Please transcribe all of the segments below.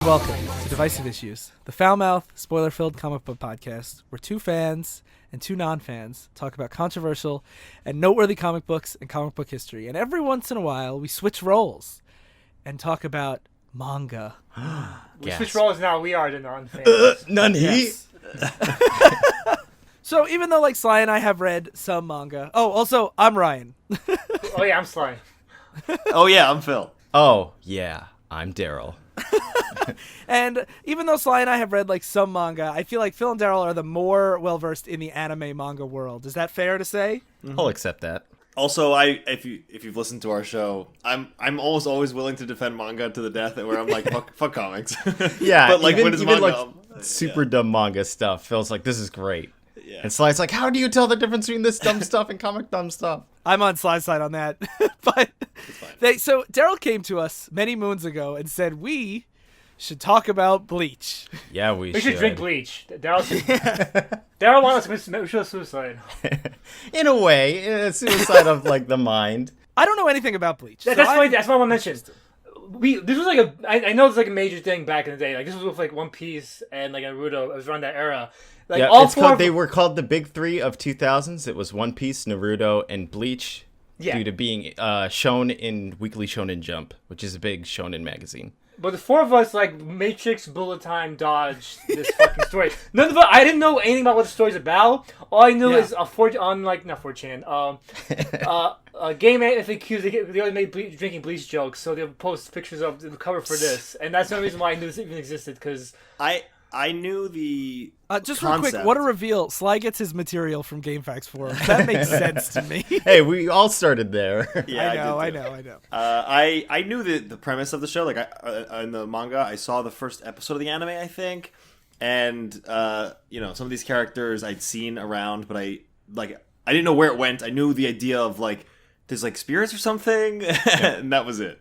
Welcome to Divisive Issues, the foul-mouthed, spoiler-filled comic book podcast where two fans and two non-fans talk about controversial and noteworthy comic books and comic book history. And every once in a while, we switch roles and talk about manga. We switch roles now. We are the non-fans. Nani? Yes. So even though Sly and I have read some manga. Oh, also, I'm Ryan. Oh yeah, I'm Sly. Oh yeah, I'm Phil. Oh yeah, I'm Darryl. And even though Sly and I have read some manga, I feel like Phil and Darryl are the more well-versed in the anime manga world. Is that fair to say? Mm-hmm. I'll accept that. Also, if you've listened to our show, I'm almost always willing to defend manga to the death, where I'm like, fuck comics. Yeah, but even, when it's even manga, super dumb manga stuff, Phil's like, this is great. Yeah. And Sly's like, how do you tell the difference between this dumb stuff and comic dumb stuff? I'm on Sly's side on that. But so Darryl came to us many moons ago and said we should talk about Bleach. Yeah, We should drink bleach. Darryl wants us to commit suicide. In a way, it's suicide of the mind. I don't know anything about Bleach. That's what I want to mention. This was I know it's a major thing back in the day. This was with One Piece and Naruto. It was around that era. They were called the big three of 2000s. It was One Piece, Naruto, and Bleach. Yeah. Due to being shown in Weekly Shonen Jump, which is a big shonen magazine. But the four of us Matrix bullet time dodged this fucking story. None of us, I didn't know anything about what the story's about. All I knew is not 4chan, game FAQs. They only made drinking bleach jokes, so they'll post pictures of the cover for this, and that's the only reason why I knew this even existed. Because I knew the just concept. real quick, what a reveal! Sly gets his material from GameFAQs forums. That makes sense to me. Hey, we all started there. Yeah, I know. I knew the premise of the show. In the manga, I saw the first episode of the anime, I think, and some of these characters I'd seen around, but I didn't know where it went. I knew the idea of there's spirits or something, and that was it.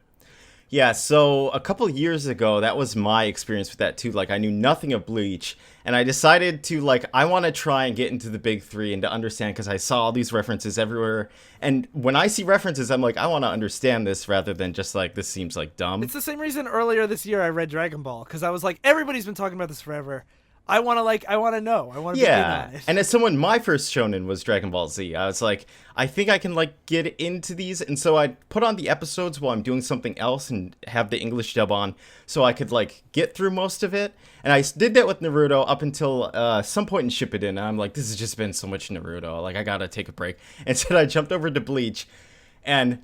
Yeah, so a couple years ago, that was my experience with that too. I knew nothing of Bleach, and I decided to, I want to try and get into the big three and to understand, because I saw all these references everywhere. And when I see references, I'm like, I want to understand this rather than just this seems dumb. It's the same reason earlier this year I read Dragon Ball, because I was like, everybody's been talking about this forever. I want to know. I want to be in on it. And as someone, my first shonen was Dragon Ball Z. I was like, I think I can get into these, and so I put on the episodes while I'm doing something else and have the English dub on, so I could get through most of it. And I did that with Naruto up until some point in Shippuden. And I'm like, this has just been so much Naruto. I gotta take a break. Instead, I jumped over to Bleach, and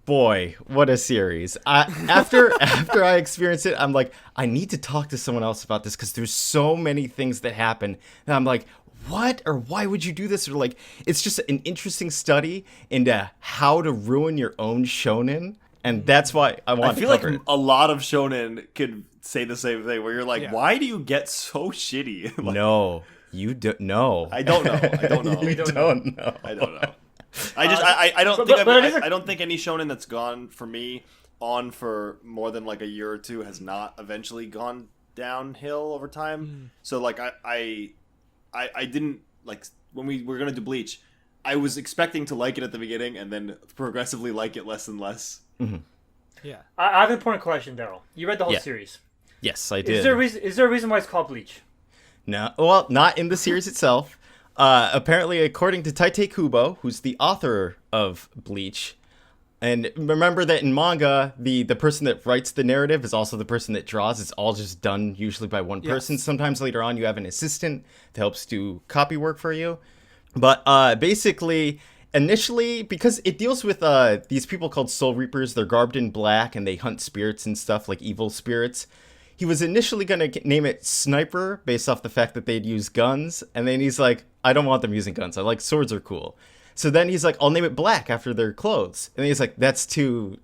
boy, what a series. After I experienced it, I'm like, I need to talk to someone else about this, because there's so many things that happen. And I'm like, what? Or why would you do this? Or it's just an interesting study into how to ruin your own shonen. And that's why I want to cover it. A lot of shonen could say the same thing, where you're why do you get so shitty? No, you don't know. I don't know. I don't know. You don't know. I don't know. I don't think any shonen that's gone for me on for more than a year or two has not eventually gone downhill over time. So I didn't when we were gonna do Bleach, I was expecting to like it at the beginning and then progressively like it less and less. Mm-hmm. Yeah. I have an important question, Darryl. You read the whole series. Yes, I did. Is there a reason why it's called Bleach? No, well, not in the series itself. Apparently, according to Tite Kubo, who's the author of Bleach, and remember that in manga, the person that writes the narrative is also the person that draws. It's all just done usually by one person. Yes. Sometimes later on, you have an assistant that helps do copy work for you. But basically, initially, because it deals with these people called Soul Reapers, they're garbed in black, and they hunt spirits and stuff, evil spirits. He was initially going to name it Sniper based off the fact that they'd use guns. And then he's like, I don't want them using guns. Swords are cool. So then he's like, I'll name it Black after their clothes. And then he's like, that's too,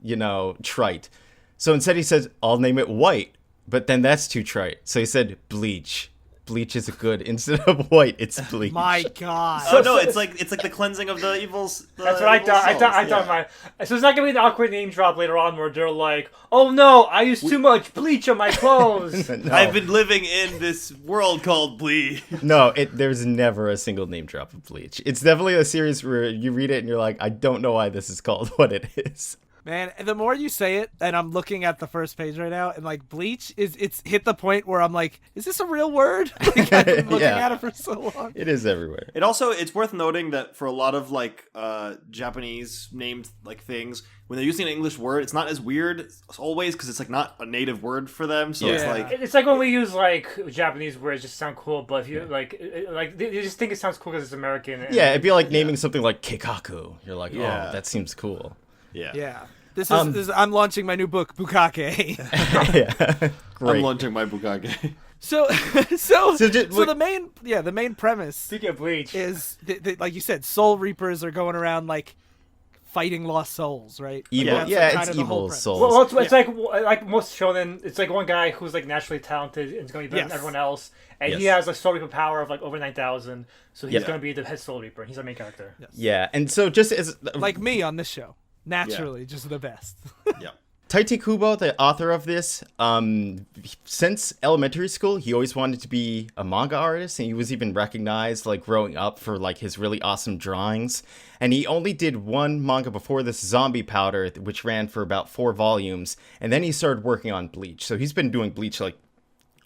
trite. So instead he says, I'll name it White. But then that's too trite. So he said Bleach. Bleach is good. Instead of white, it's bleach. My God. Oh no, it's like the cleansing of the evils. That's what I thought. I thought mine. So it's not gonna be an awkward name drop later on where they're like, "Oh no, I used too much bleach on my clothes." No. I've been living in this world called Bleach. No, there's never a single name drop of Bleach. It's definitely a series where you read it and you're like, I don't know why this is called what it is. Man, the more you say it, and I'm looking at the first page right now, and like Bleach it's hit the point where I'm like, is this a real word? Like, I've been looking at it for so long. It is everywhere. It's worth noting that for a lot of like Japanese named like things, when they're using an English word, it's not as weird always because it's like not a native word for them. So it's like when we use like Japanese words just sound cool, but if you like they just think it sounds cool because it's American. Yeah, it'd be like naming something like Keikaku. You're like, oh, that seems cool. Yeah. This is I'm launching my new book, Bukake. Yeah. Great. I'm launching my Bukake. So the main premise. Speaking of Bleach, is like you said, Soul Reapers are going around like fighting lost souls, right? Evil, That's it's evil souls. Well, it's like most shonen. It's like one guy who's like naturally talented and is going to be better than everyone else, and he has a Soul Reaper power of like over 9,000. So he's going to be the head Soul Reaper. He's our main character. Yes. Yeah, and so just as like me on this show. Naturally, just the best. Yeah. Taichi Kubo, the author of this, since elementary school, he always wanted to be a manga artist, and he was even recognized, like, growing up for, like, his really awesome drawings. And he only did one manga before this, Zombie Powder, which ran for about 4 volumes, and then he started working on Bleach. So he's been doing Bleach, like,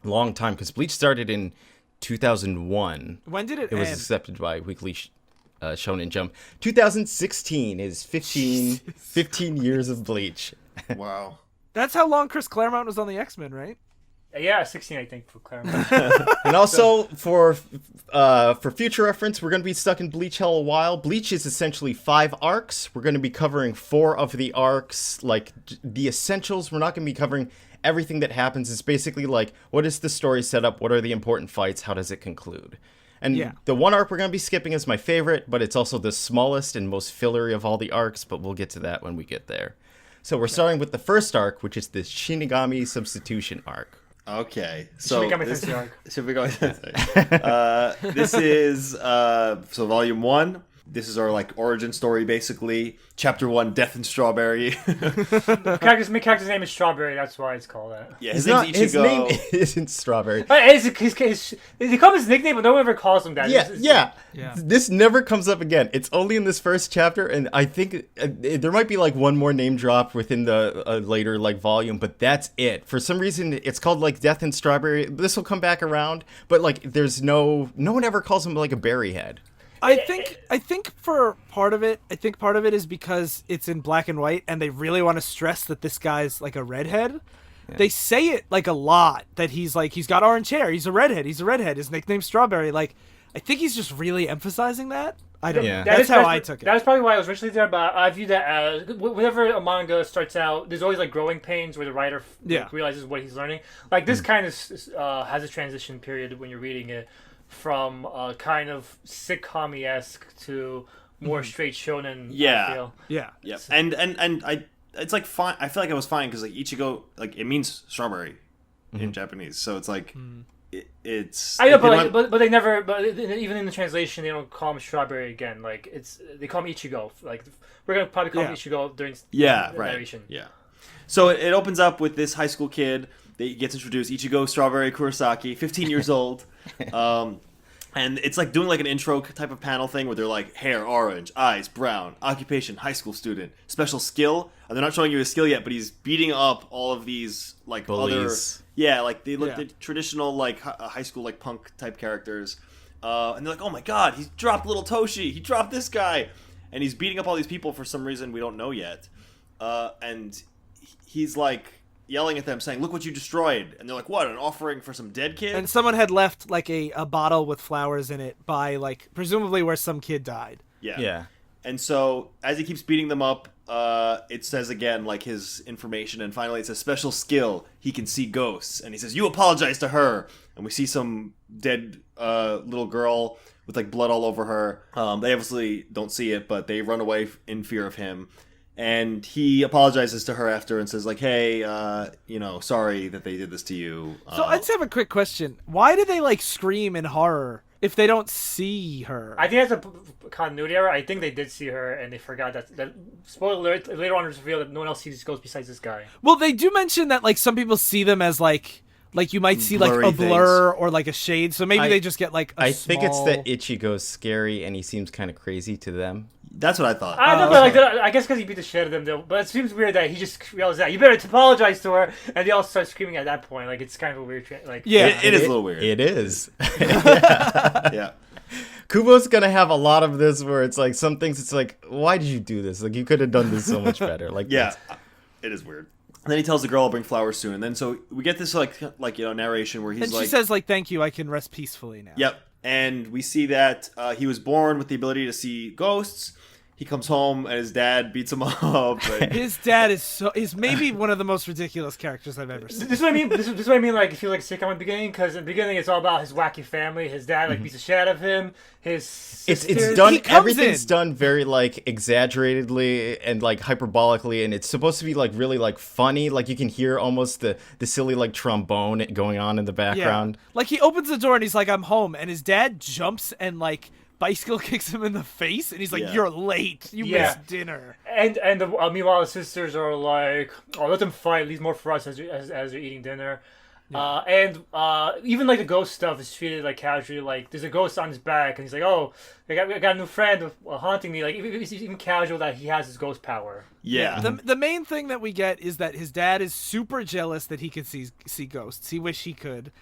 a long time, because Bleach started in 2001. When did it end? It was accepted by Weekly Shonen Jump. 2016 is 15 years of Bleach. Wow. That's how long Chris Claremont was on the X-Men, right? Yeah, 16, I think, for Claremont. And also, for future reference, we're going to be stuck in Bleach hell a while. Bleach is essentially 5 arcs. We're going to be covering 4 of the arcs, like the essentials. We're not going to be covering everything that happens. It's basically like, what is the story set up? What are the important fights? How does it conclude? And the one arc we're going to be skipping is my favorite, but it's also the smallest and most fillery of all the arcs, but we'll get to that when we get there. So we're starting with the first arc, which is the Shinigami Substitution arc. Okay. So Shinigami Tensei arc. Shinigami Tensei. This is so volume 1. This is our like origin story, basically. Chapter 1, Death in Strawberry. Main character's name is Strawberry. That's why it's called that. Yeah, his name's Ichigo. His name isn't Strawberry. They call him his nickname, but no one ever calls him that. Yeah. This never comes up again. It's only in this first chapter, and I think there might be like one more name drop within the later like volume, but that's it. For some reason, it's called like Death in Strawberry. This will come back around, but like there's no one ever calls him like a berry head. I think for part of it, is because it's in black and white, and they really want to stress that this guy's like a redhead. Yeah. They say it like a lot that he's got orange hair. He's a redhead. His nickname's Strawberry. Like, I think he's just really emphasizing that. I don't know. That's how I took it. That's probably why I was originally there, but I view that as whenever a manga starts out, there's always like growing pains where the writer realizes what he's learning. Like this kind of has a transition period when you're reading it. From kind of sitcom-esque to more straight shonen. I feel. Yeah. And it's like fine. I feel like it was fine because like Ichigo, like it means strawberry in Japanese, so it's like it's. I know, but they never. But even in the translation, they don't call him Strawberry again. Like they call him Ichigo. Like we're gonna probably call him Ichigo during the narration. Yeah. So it opens up with this high school kid. They gets introduced, Ichigo Strawberry Kurosaki, 15 years old. And it's like doing like an intro type of panel thing where they're like hair orange, eyes brown, occupation high school student, special skill. And they're not showing you his skill yet, but he's beating up all of these like bullies. Like they look the traditional like high school like punk type characters. And they're like, oh my god, he's dropped little Toshi. He dropped this guy. And he's beating up all these people for some reason we don't know yet. And he's like yelling at them saying, look what you destroyed. And they're like, what, an offering for some dead kid? And someone had left like a bottle with flowers in it by like presumably where some kid died. Yeah. And so as he keeps beating them up, it says again like his information, and finally it says special skill, he can see ghosts. And he says, you apologize to her. And we see some dead little girl with like blood all over her. They obviously don't see it, but they run away in fear of him. And he apologizes to her after and says, like, hey, sorry that they did this to you. So I just have a quick question. Why do they, like, scream in horror if they don't see her? I think that's a continuity error. I think they did see her, and they forgot that spoiler alert, later on it's revealed that no one else sees ghosts besides this guy. Well, they do mention that, like, some people see them as, like Like you might see like blurry a blur or like a shade. So maybe they just get like a I think it's small- that Ichigo's scary and he seems kind of crazy to them. That's what I thought. I know, but like, I guess because he beat the shit out of them, though. But it seems weird that he just yells out, "You better apologize to her," and they all start screaming at that point. Like it's kind of a weird, like Yeah. It is a little weird. It is. Yeah. Kubo's gonna have a lot of this where it's like some things it's like, why did you do this? Like you could have done this so much better. Like Yeah, it is weird. And then he tells the girl, "I'll bring flowers soon." And then so we get this like narration where he's And like, she says like, "Thank you, I can rest peacefully now." "Yep." And we see that he was born with the ability to see ghosts. He comes home and his dad beats him up. And His dad is maybe one of the most ridiculous characters I've ever seen. This is what I mean. This is what I mean. Like, if you like sitcom in the beginning, because in the beginning it's all about his wacky family. His dad like beats the shit out of him. His sisters, it's done. He comes Everything's in. done very like exaggeratedly and like hyperbolically, and it's supposed to be like really like funny. Like you can hear almost the silly like trombone going on in the background. Like he opens the door and he's like, "I'm home," and his dad jumps and like bicycle kicks him in the face, and he's like, Yeah. "You're late. You Yeah. missed dinner." and meanwhile the sisters are like, "Oh, let them fight. Leave more for us as they're eating dinner." And even like the ghost stuff is treated like casually. Like there's a ghost on his back, and he's like, "Oh, I got a new friend haunting me." Like it's even casual that he has his ghost power. yeah. The main thing that we get is that his dad is super jealous that he could see ghosts. He wish he could.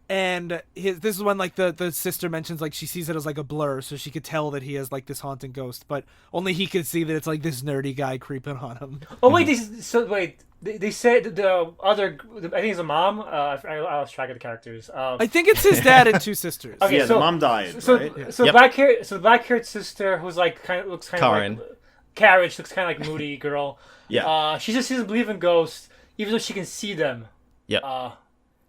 And this is when like the sister mentions like she sees it as like a blur, so she could tell that he has like this haunting ghost, but only he could see that it's like this nerdy guy creeping on him. Oh wait, they said the other. I think it's a mom. I lost track of the characters. I think it's his dad and two sisters. Okay, Yeah, so the mom died, So right? so Yep. the black haired sister who's like looks kind KA-RIN. of like Karen. She looks kind of like moody girl. Yeah. She just doesn't believe in ghosts, even though she can see them. Yeah.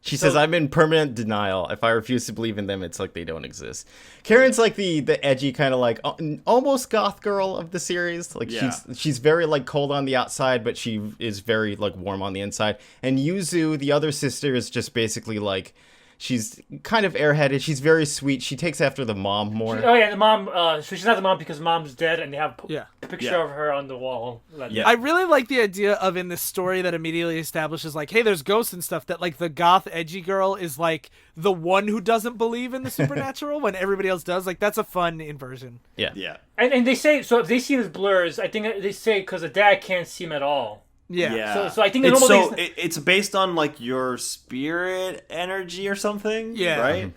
She says, "I'm in permanent denial. If I refuse to believe in them, it's like they don't exist." Karen's like the edgy kind of like almost goth girl of the series. Like Yeah. she's very like cold on the outside, but she is very like warm on the inside. And Yuzu, the other sister, is just basically like she's kind of airheaded. She's very sweet. She takes after the mom more. Oh yeah, the mom. So she's not the mom because mom's dead, and they have a picture Yeah. of her on the wall. Yeah. I really like the idea of in this story that immediately establishes like, hey, there's ghosts and stuff, that like the goth edgy girl is like the one who doesn't believe in the supernatural when everybody else does. Like that's a fun inversion. Yeah. Yeah. And they say so if they see him as blurs, I think they say because the dad can't see him at all. Yeah. Yeah. So I think it's normally it's based on like your spirit energy or something. Yeah. Right.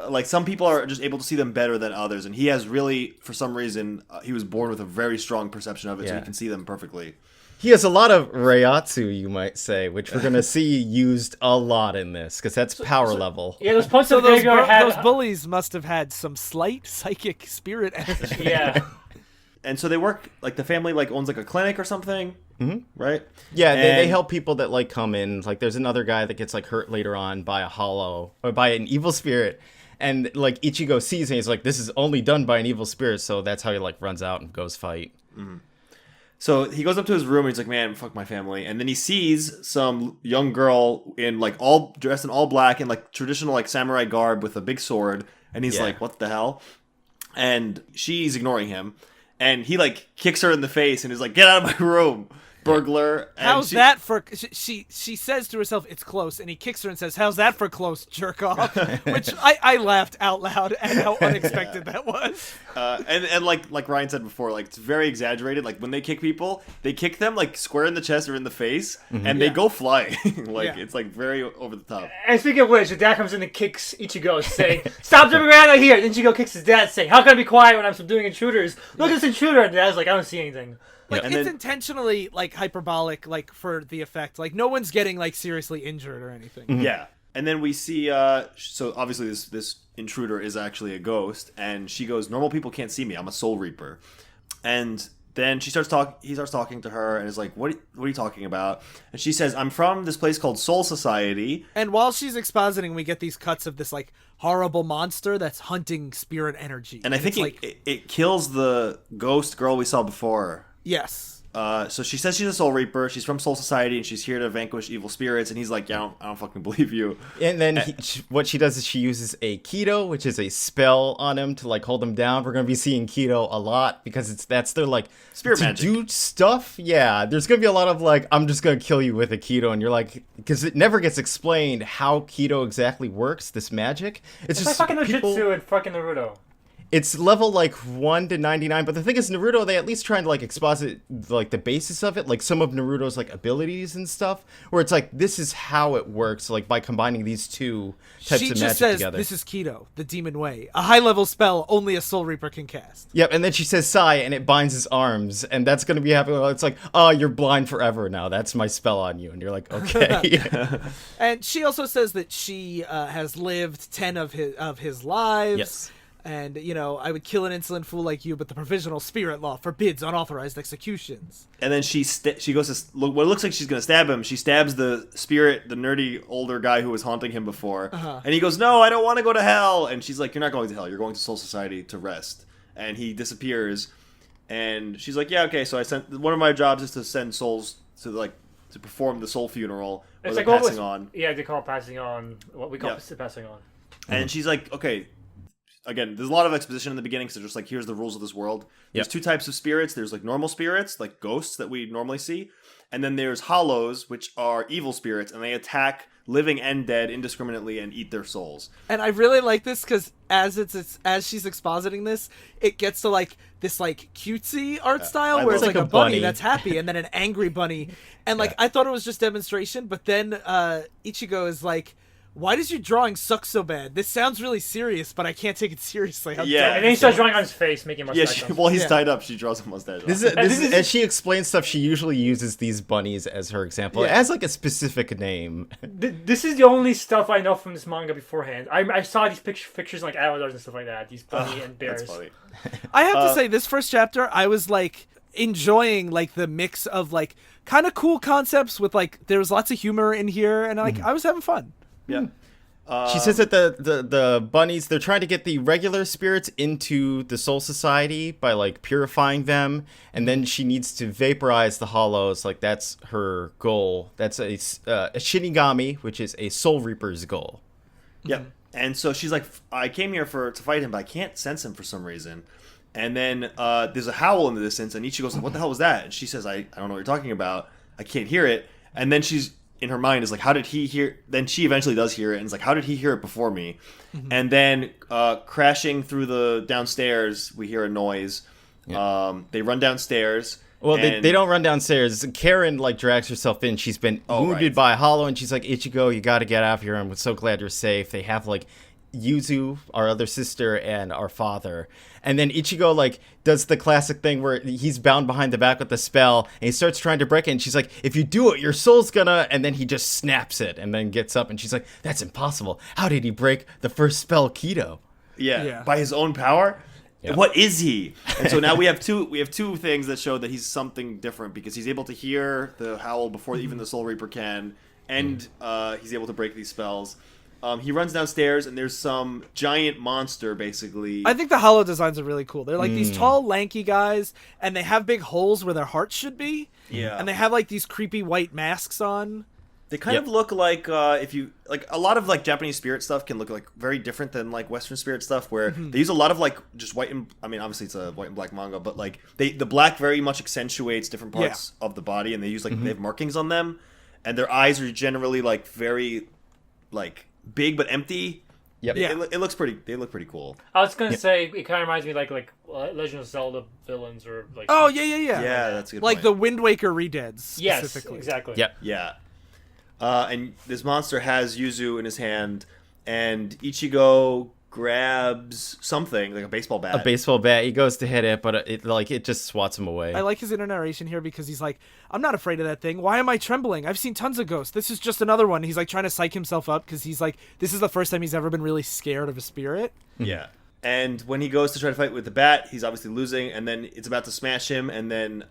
Like some people are just able to see them better than others, and he has really, for some reason, he was born with a very strong perception of it, so he Yeah. can see them perfectly. He has a lot of Reiatsu, you might say, which we're gonna see used a lot in this because that's power level. Yeah, those punks So of the graveyard had those bullies must have had some slight psychic spirit energy. Yeah. And so they work like the family like owns like a clinic or something, right? Yeah, they And- help people that like come in. Like there's another guy that gets like hurt later on by a hollow or by an evil spirit, and like Ichigo sees and he's like, "This is only done by an evil spirit," so that's how he like runs out and goes fight. So he goes up to his room and he's like, "Man, fuck my family." And then he sees some young girl in like all dressed in all black in like traditional like samurai garb with a big sword, and he's Yeah. like, "What the hell?" And she's ignoring him, and he like kicks her in the face and is like, "Get out of my room, burglar!" And How's she- that for? She says to herself, "It's close," and he kicks her and says, "How's that for close, jerk off?" Which I laughed out loud at how unexpected that was. And like Ryan said before, like it's very exaggerated. Like when they kick people, they kick them like square in the chest or in the face, and they go flying. Like Yeah. it's like very over the top. And speaking of which, the dad comes in and kicks Ichigo, saying, "Stop jumping around out here!" And Ichigo kicks his dad, saying, "How can I be quiet when I'm subduing intruders? Look at this intruder!" And the dad's like, "I don't see anything." Like And it's then- intentionally like hyperbolic, like for the effect. Like no one's getting like seriously injured or anything. Yeah. And then we see so obviously this intruder is actually a ghost, and she goes, "Normal people can't see me. I'm a soul reaper." And then he starts talking to her and is like, what are you talking about? And she says, "I'm from this place called Soul Society." And while she's expositing, we get these cuts of this like horrible monster that's hunting spirit energy. And I think it's like it kills the ghost girl we saw before. yes. So she says she's a Soul Reaper. She's from Soul Society, and she's here to vanquish evil spirits. And he's like, "Yeah, I don't fucking believe you." And then what she does is she uses a Keto, which is a spell on him to like hold him down. We're gonna be seeing Keto a lot because that's their like Spirit to magic. do stuff. Yeah, there's gonna be a lot of like, I'm just gonna kill you with a Keto, and you're like, because it never gets explained how Keto exactly works. This magic, It's like fucking Jujutsu and fucking Naruto. It's level like 1 to 99, but the thing is, Naruto, they at least trying to like exposit like the basis of it, like some of Naruto's like abilities and stuff, where it's like this is how it works, like by combining these two types She of just magic says, together. "This is Keto, the Demon Way, a high-level spell only a Soul Reaper can cast." Yep, and then she says Sai, and it binds his arms, and that's gonna be happening. It's like, oh, you're blind forever now. That's my spell on you, and you're like, okay. And she also says that she has lived 10 of his lives. Yes. And, you know, I would kill an insolent fool like you, but the provisional spirit law forbids unauthorized executions. And then she goes to look. What it looks like she's gonna stab him. She stabs the spirit, the nerdy older guy who was haunting him before. And he goes, "No, I don't want to go to hell." And she's like, "You're not going to hell. You're going to Soul Society to rest." And he disappears. And she's like, "Yeah, okay." So I sent one of my jobs is to send souls to perform the soul funeral or It's the like passing on. Yeah, they call it passing on. What we call it passing on. And she's like, "Okay." Again, there's a lot of exposition in the beginning, so just like, here's the rules of this world. There's two types of spirits. There's like normal spirits, like ghosts that we normally see. And then there's hollows, which are evil spirits, and they attack living and dead indiscriminately and eat their souls. And I really like this because as she's expositing this, it gets to like this like cutesy art style where it's like like a a bunny bunny. that's happy and then an angry bunny. And like I thought it was just demonstration, but then Ichigo is like, "Why does your drawing suck so bad? This sounds really serious, but I can't take it seriously." Yeah. And then he starts drawing on his face, making Yeah, mustache. while he's tied up, she draws a mustache. This on. is as she explains stuff, she usually uses these bunnies as her example. It has like a specific name. This is the only stuff I know from this manga beforehand. I saw these pictures like avatars and stuff like that. These bunny and bears. That's funny. I have to say, this first chapter, I was like enjoying like the mix of like kind of cool concepts with like there was lots of humor in here, and like I was having fun. Yeah. She says that the bunnies, they're trying to get the regular spirits into the Soul Society by like purifying them, and then she needs to vaporize the hollows. Like that's her goal. That's a Shinigami, which is a Soul Reaper's goal. Yep. And so she's like, "I came here to fight him, but I can't sense him for some reason." And then there's a howl in the distance, and Ichigo's like, "What the hell was that?" And she says, I don't know what you're talking about. I can't hear it. And then she's in her mind is like, how did he hear? Then she eventually does hear it, and is like, how did he hear it before me? And then crashing through the downstairs, we hear a noise. They run downstairs. Well, they don't run downstairs. KA-RIN like drags herself in. She's been wounded by a hollow, and she's like, "Ichigo, you got to get out of here. I'm so glad you're safe." They have like Yuzu, our other sister, and our father. And then Ichigo like does the classic thing where he's bound behind the back with the spell, and he starts trying to break it, and she's like, "If you do it, your soul's gonna," and then he just snaps it and then gets up, and she's like, "That's impossible. How did he break the first spell, Keto?" Yeah. By his own power? Yeah. What is he? And so now we have two things that show that he's something different, because he's able to hear the howl before even the Soul Reaper can, and he's able to break these spells. He runs downstairs, and there's some giant monster, basically. I think the hollow designs are really cool. They're like these tall, lanky guys, and they have big holes where their hearts should be. Yeah. And they have like these creepy white masks on. They kind of look like if you like a lot of like Japanese spirit stuff can look like very different than like Western spirit stuff, where they use a lot of like just white and obviously it's a white and black manga, but like the black very much accentuates different parts of the body, and they use like they have markings on them, and their eyes are generally like very like big but empty. Yep. Yeah. It looks pretty. They look pretty cool. I was gonna say it kind of reminds me like Legend of Zelda villains or like. Oh yeah. Yeah, that's a good like point. the Wind Waker redeads. Yes, Specifically. exactly. Yep. Yeah. And this monster has Yuzu in his hand, and Ichigo grabs something like a baseball bat. A baseball bat. He goes to hit it, but it just swats him away. I like his inner narration here because he's like, "I'm not afraid of that thing. Why am I trembling? I've seen tons of ghosts. This is just another one." He's like trying to psych himself up because he's like, this is the first time he's ever been really scared of a spirit. Yeah. And when he goes to try to fight with the bat, he's obviously losing, and then it's about to smash him, and then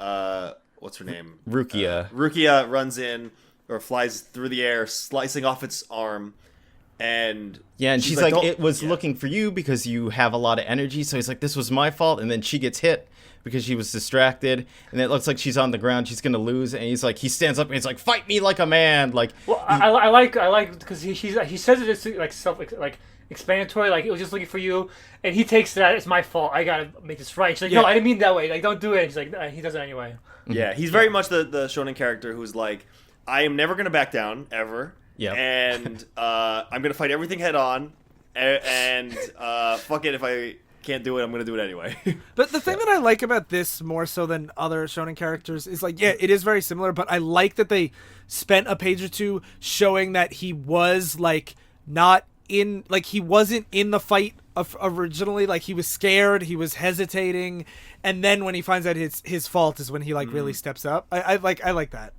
what's her name? Rukia. Rukia runs in or flies through the air, slicing off its arm. And Yeah, and she's like, "Don't-" it was Yeah. looking for you because you have a lot of energy. So he's like, this was my fault. And then she gets hit because she was distracted. And it looks like she's on the ground. She's going to lose. And he's like, he stands up and he's like, fight me like a man. Like, Well, I like because he says it as like explanatory, like it was just looking for you, and he takes that it's my fault. I gotta make this right. She's like, no, I didn't mean that way. Like, don't do it. He's like, he does it anyway. Yeah, he's very much the shonen character who's like, I am never gonna back down ever. Yep. And I'm gonna fight everything head on, and fuck it, if I can't do it, I'm gonna do it anyway. But the thing that I like about this more so than other shonen characters is like, yeah, it is very similar, but I like that they spent a page or two showing that he was like not in, like he wasn't in the fight originally, like he was scared, he was hesitating, and then when he finds out his fault is when he like really steps up. I like that.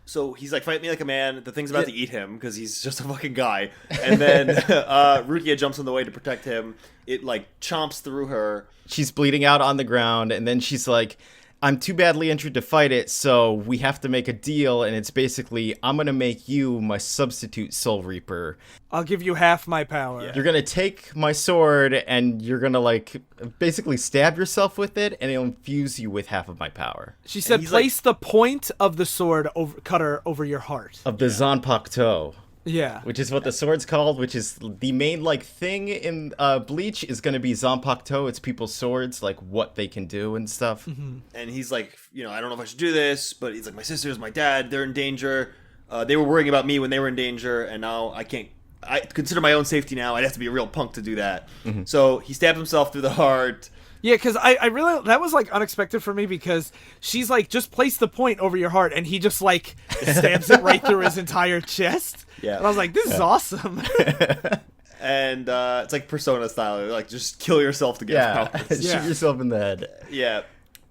So he's like, fight me like a man. The thing's about to eat him because he's just a fucking guy. And then Rukia jumps in the way to protect him. It like chomps through her. she's bleeding out on the ground. And then she's like, I'm too badly injured to fight it, so we have to make a deal, and it's basically, I'm gonna make you my substitute Soul Reaper. I'll give you half my power. Yeah. You're gonna take my sword, and you're gonna, like, basically stab yourself with it, and it'll infuse you with half of my power. She said, he's place the point of the sword cutter over your heart. Of the Zanpakuto. Yeah. Which is what the sword's called, which is the main, like, thing in Bleach is going to be Zanpakuto. It's people's swords, like, what they can do and stuff. Mm-hmm. And he's like, you know, I don't know if I should do this, but he's like, my sisters, my dad, they're in danger. They were worrying about me when they were in danger, and now I can't. I consider my own safety now. I'd have to be a real punk to do that. Mm-hmm. So he stabbed himself through the heart. Yeah, because I really, that was like unexpected for me because she's like, just place the point over your heart, and he just like stabs it right through his entire chest. Yeah. And I was like, this is awesome. And it's like Persona style. Like, just kill yourself to get powers. Shoot yourself in the head. Yeah.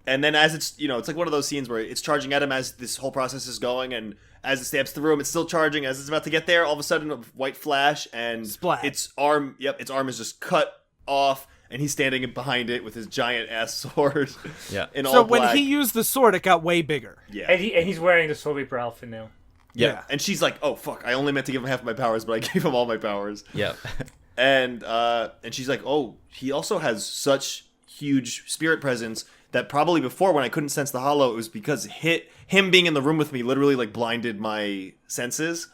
And then as it's, you know, it's like one of those scenes where it's charging at him as this whole process is going, and as it stabs through him, it's still charging. As it's about to get there, all of a sudden, a white flash, and Splat. its arm is just cut off, and he's standing behind it with his giant ass sword. Yeah. In all So black. when he used the sword, it got way bigger. Yeah. And he's wearing the Soul Reaper outfit now. Yeah. And she's like, "Oh fuck! I only meant to give him half my powers, but I gave him all my powers." Yeah. And she's like, "Oh, he also has such huge spirit presence that probably before when I couldn't sense the hollow, it was because him being in the room with me literally like blinded my senses."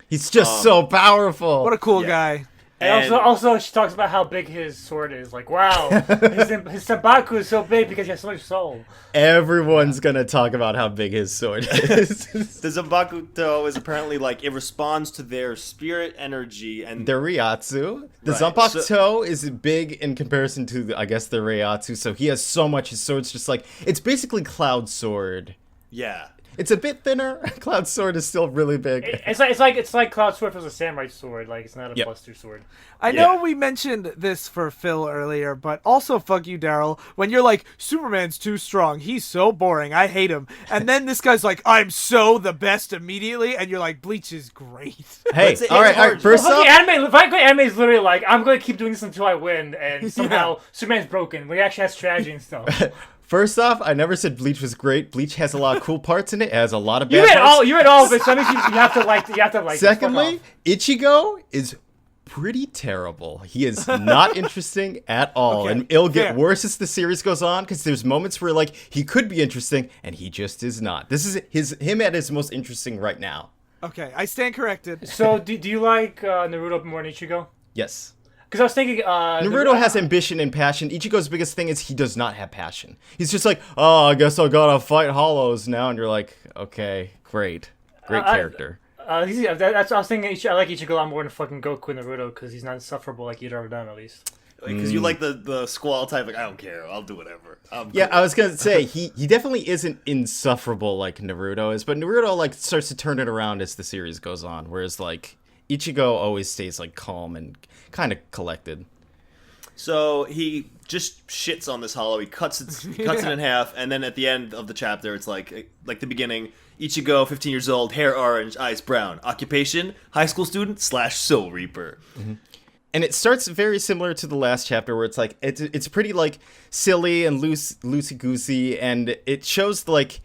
He's just so powerful. What a cool Yeah. guy. And also she talks about how big his sword is. Like, wow, his Sabaku is so big because he has so much soul. Everyone's gonna talk about how big his sword is. The Zanpakuto is apparently like it responds to their spirit energy, and The Ryatsu. The Right, Zanpakuto is big in comparison to, I guess, the Ryatsu, so he has so much, his sword's just like, it's basically Cloud Sword. yeah. It's a bit thinner. Cloud Sword is still really big. It's like Cloud Sword was a samurai sword. Like, it's not a Yep. Buster sword. I know we mentioned this for Phil earlier, but also fuck you, Darryl. When you're like, Superman's too strong, he's so boring, I hate him. And then this guy's like, I'm so the best immediately, and you're like, Bleach is great. Hey, It's all right, hard. first Well, up, anime is literally like, I'm going to keep doing this until I win, and somehow Superman's broken, when he actually has strategy and stuff. first off, I never said Bleach was great. Bleach has a lot of cool parts in it. It has a lot of bad You read parts. all of it, so that means you have to like. Secondly, Ichigo is pretty terrible. He is not interesting at all, Okay, and it'll get fair. worse as the series goes on because there's moments where like he could be interesting and he just is not. This is him at his most interesting right now. Okay, I stand corrected. So, do you like Naruto more than Ichigo? Yes. Because I was thinking, Naruto has ambition and passion. Ichigo's biggest thing is he does not have passion. He's just like, oh, I guess I gotta fight hollows now, and you're like, okay, great character. That's I was thinking. I like Ichigo a lot more than fucking Goku and Naruto because he's not insufferable like you'd ever done at least. Because you like the squall type, like, I don't care, I'll do whatever. Yeah, Cool. I was gonna say he definitely isn't insufferable like Naruto is, but Naruto like starts to turn it around as the series goes on, whereas like Ichigo always stays like calm and kind of collected. So he just shits on this hollow. He cuts it in half, and then at the end of the chapter, it's like the beginning. Ichigo, 15 years old, hair orange, eyes brown. Occupation: high school student / Soul Reaper. And it starts very similar to the last chapter where it's like it's pretty like silly and loosey goosey, and it shows like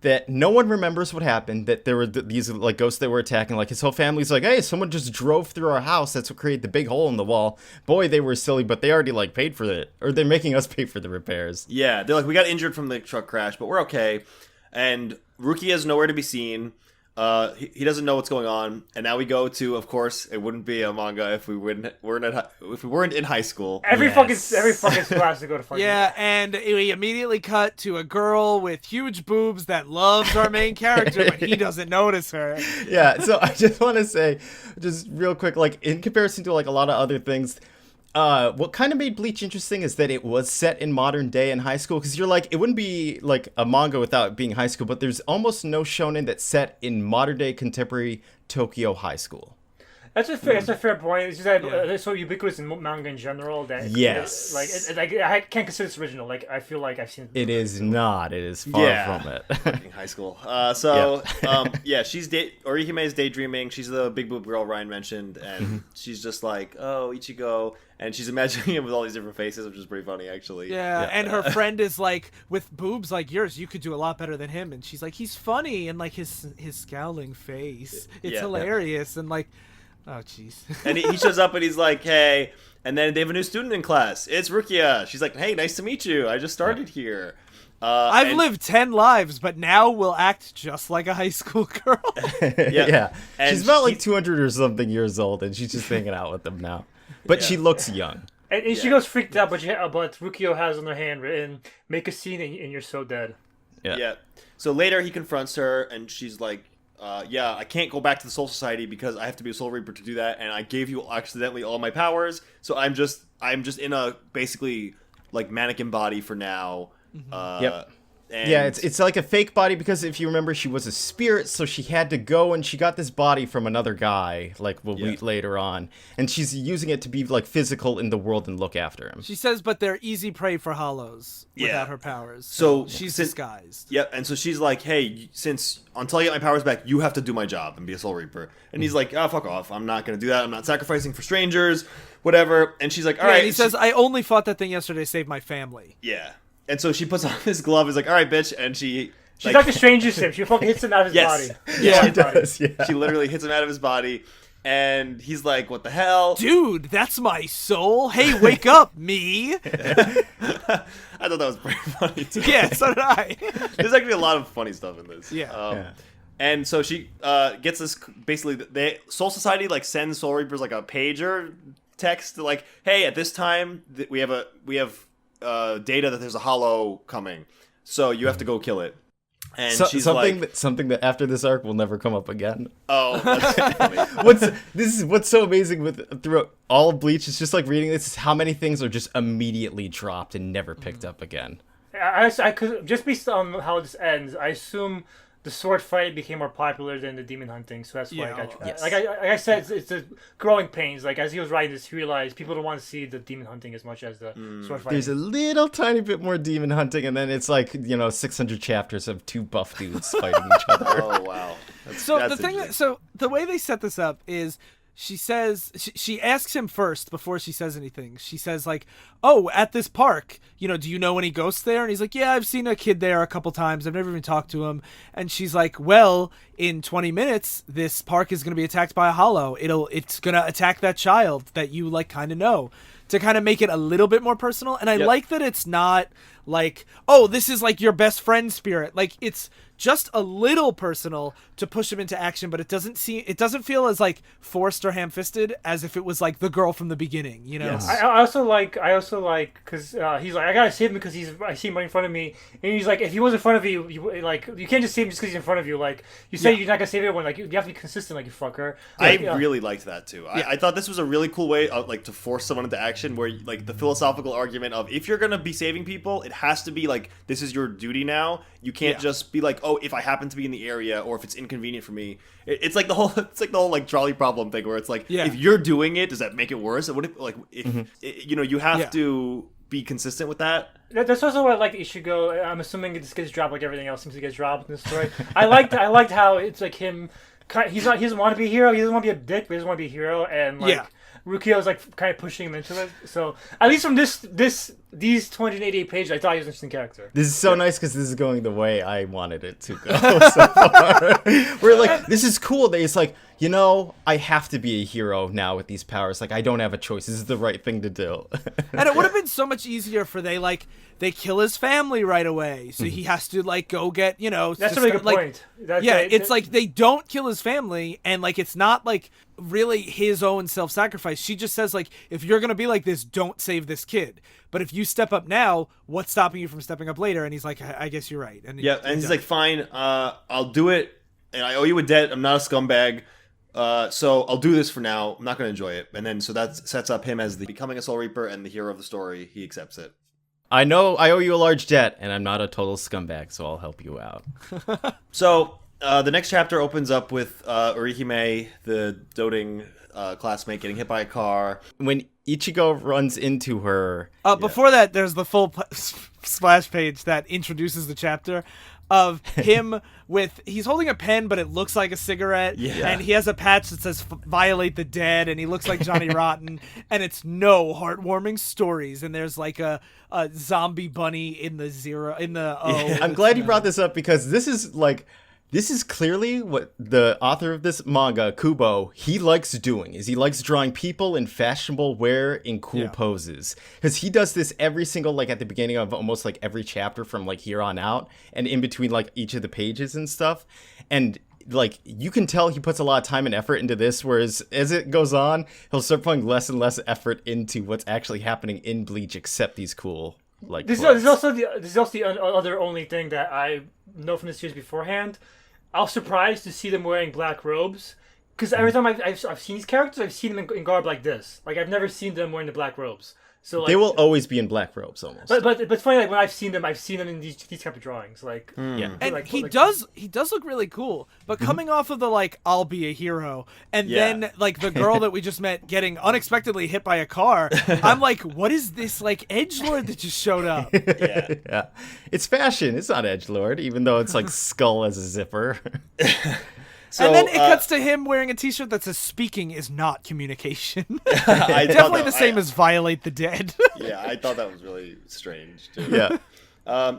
that no one remembers what happened, that there were these like ghosts that were attacking. Like his whole family's like, hey, someone just drove through our house. That's what created the big hole in the wall. Boy, they were silly, but they already like paid for it, or they're making us pay for the repairs. Yeah, they're like, we got injured from the truck crash, but we're okay. And Rukia is nowhere to be seen. He doesn't know what's going on, and now we go to, of course, it wouldn't be a manga if we weren't in high school. Every fucking school has to go to fucking. Yeah, and we immediately cut to a girl with huge boobs that loves our main character, but he doesn't notice her. Yeah, so I just want to say, just real quick, like in comparison to like a lot of other things, what kind of made Bleach interesting is that it was set in modern day in high school, because you're like, it wouldn't be like a manga without it being high school, but there's almost no shonen that's set in modern day contemporary Tokyo high school. That's a fair point. It's just that it's so ubiquitous in manga in general that yes, I can't consider this original. Like I feel like I've seen it is not. It is far from it. Fucking high school. She's Orihime's daydreaming. She's the big boob girl Ryan mentioned, and she's just like, oh, Ichigo, and she's imagining him with all these different faces, which is pretty funny actually. Yeah, and her friend is like, with boobs like yours, you could do a lot better than him, and she's like, he's funny, and like his scowling face, it's hilarious, and like. Oh, jeez. And he shows up and he's like, hey, and then they have a new student in class. It's Rukia. She's like, hey, nice to meet you. I just started here. I've lived 10 lives, but now will act just like a high school girl. Yeah. And she's about like 200 or something years old, and she's just hanging out with them now. But she looks young. And she goes freaked out, but Rukio has on her hand written, make a scene and you're so dead. Yeah. So later he confronts her, and she's like, I can't go back to the Soul Society because I have to be a Soul Reaper to do that, and I gave you accidentally all my powers, so I'm just in a basically like mannequin body for now. Yep. And yeah, it's like a fake body, because if you remember, she was a spirit, so she had to go, and she got this body from another guy, like we'll meet later on, and she's using it to be like physical in the world and look after him. She says, but they're easy prey for hollows without her powers. So she's disguised. Yep, and so she's like, hey, since until I get my powers back, you have to do my job and be a Soul Reaper. And he's like, oh, fuck off. I'm not going to do that. I'm not sacrificing for strangers, whatever. And she's like, all right. And he says, I only fought that thing yesterday to save my family. Yeah. And so she puts on this glove, is like, all right, bitch, and she's like the stranger sim. She fucking hits him out of his body. Yeah, she does. Yeah. She literally hits him out of his body, and he's like, what the hell? Dude, that's my soul. Hey, wake up, me. I thought that was pretty funny, too. Yeah, so did I. There's actually a lot of funny stuff in this. Yeah. And so she gets this, basically, Soul Society, like, sends Soul Reapers, like, a pager text, like, hey, at this time, we have data that there's a hollow coming, so you have to go kill it. And she's something that after this arc will never come up again. Oh, that's funny. What's so amazing with throughout all of Bleach is just like reading this is how many things are just immediately dropped and never picked up again. I could just based on how this ends, I assume the sword fight became more popular than the demon hunting, so that's why I got like I said, it's a growing pains. Like as he was writing this, he realized people don't want to see the demon hunting as much as the sword fighting. There's a little tiny bit more demon hunting, and then it's like 600 chapters of two buff dudes fighting each other. Oh wow! The way they set this up is. She says, she asks him first before she says anything. She says like, oh, at this park, do you know any ghosts there? And he's like, yeah, I've seen a kid there a couple times. I've never even talked to him. And she's like, well, in 20 minutes, this park is going to be attacked by a hollow. It's going to attack that child that you like kind of know, to kind of make it a little bit more personal. And I like that it's not like, oh, this is like your best friend spirit. Like it's just a little personal to push him into action, but it doesn't feel as like forced or ham-fisted as if it was like the girl from the beginning, Yes. I also like because he's like, I gotta save him because I see him right in front of me, and he's like, if he was in front of you, you can't just save him just because he's in front of you. Like you say, you're not gonna save everyone. Like you have to be consistent, like you fucker. I really liked that too. Yeah. I thought this was a really cool way of like to force someone into action, where like the philosophical argument of if you're gonna be saving people, it has to be like this is your duty now. You can't just be like, oh, if I happen to be in the area or if it's inconvenient for me. It's like the whole like trolley problem thing where it's like if you're doing it, does that make it worse? What if you have to be consistent with that. That's also why I like Ishigo. I'm assuming this gets dropped like everything else seems to get dropped in this story. I liked how it's like him. He doesn't want to be a hero. He doesn't want to be a dick, but he doesn't want to be a hero. And Rukia was like kind of pushing him into it. So at least from these 288 pages, I thought he was an interesting character. This is so nice because this is going the way I wanted it to go so far. We're like, this is cool. That it's like, you know, I have to be a hero now with these powers. Like, I don't have a choice. This is the right thing to do. And it would have been so much easier for they kill his family right away, so he has to like go get, you know. That's a really good point. It's like they don't kill his family, and like it's not like really his own self-sacrifice. She just says like, if you're gonna be like this, don't save this kid. But if you step up now, what's stopping you from stepping up later? And he's like, I guess you're right. And he's like, fine, I'll do it, and I owe you a debt. I'm not a scumbag. So I'll do this for now. I'm not going to enjoy it. And then so that sets up him as becoming a Soul Reaper and the hero of the story. He accepts it. I know I owe you a large debt, and I'm not a total scumbag, so I'll help you out. So the next chapter opens up with Orihime, the doting classmate, getting hit by a car. When Ichigo runs into her... Before that, there's the full splash page that introduces the chapter of him he's holding a pen, but it looks like a cigarette, and he has a patch that says "Violate the Dead," and he looks like Johnny Rotten, and it's no heartwarming stories, and there's like a zombie bunny in the O. I'm glad you brought this up because this is clearly what the author of this manga, Kubo, he likes doing, is he likes drawing people in fashionable wear in cool poses. Because he does this every single, like, at the beginning of almost, like, every chapter from, like, here on out, and in between, like, each of the pages and stuff. And, like, you can tell he puts a lot of time and effort into this, whereas as it goes on, he'll start putting less and less effort into what's actually happening in Bleach, except these cool, like, This is also the other only thing that I know from the series beforehand. I was surprised to see them wearing black robes, because every time I've seen these characters, I've seen them in garb like this. Like, I've never seen them wearing the black robes. So like, they will always be in black robes, almost. But it's funny, like when I've seen them in these type of drawings. Like, And like, he does look really cool. But coming off of the like, I'll be a hero, and then like the girl that we just met getting unexpectedly hit by a car, I'm like, what is this like edgelord that just showed up? Yeah, it's fashion. It's not edgelord, even though it's like skull as a zipper. So, and then it cuts to him wearing a t-shirt that says "Speaking is not communication." Definitely the same as "Violate the Dead." Yeah, I thought that was really strange too. Yeah.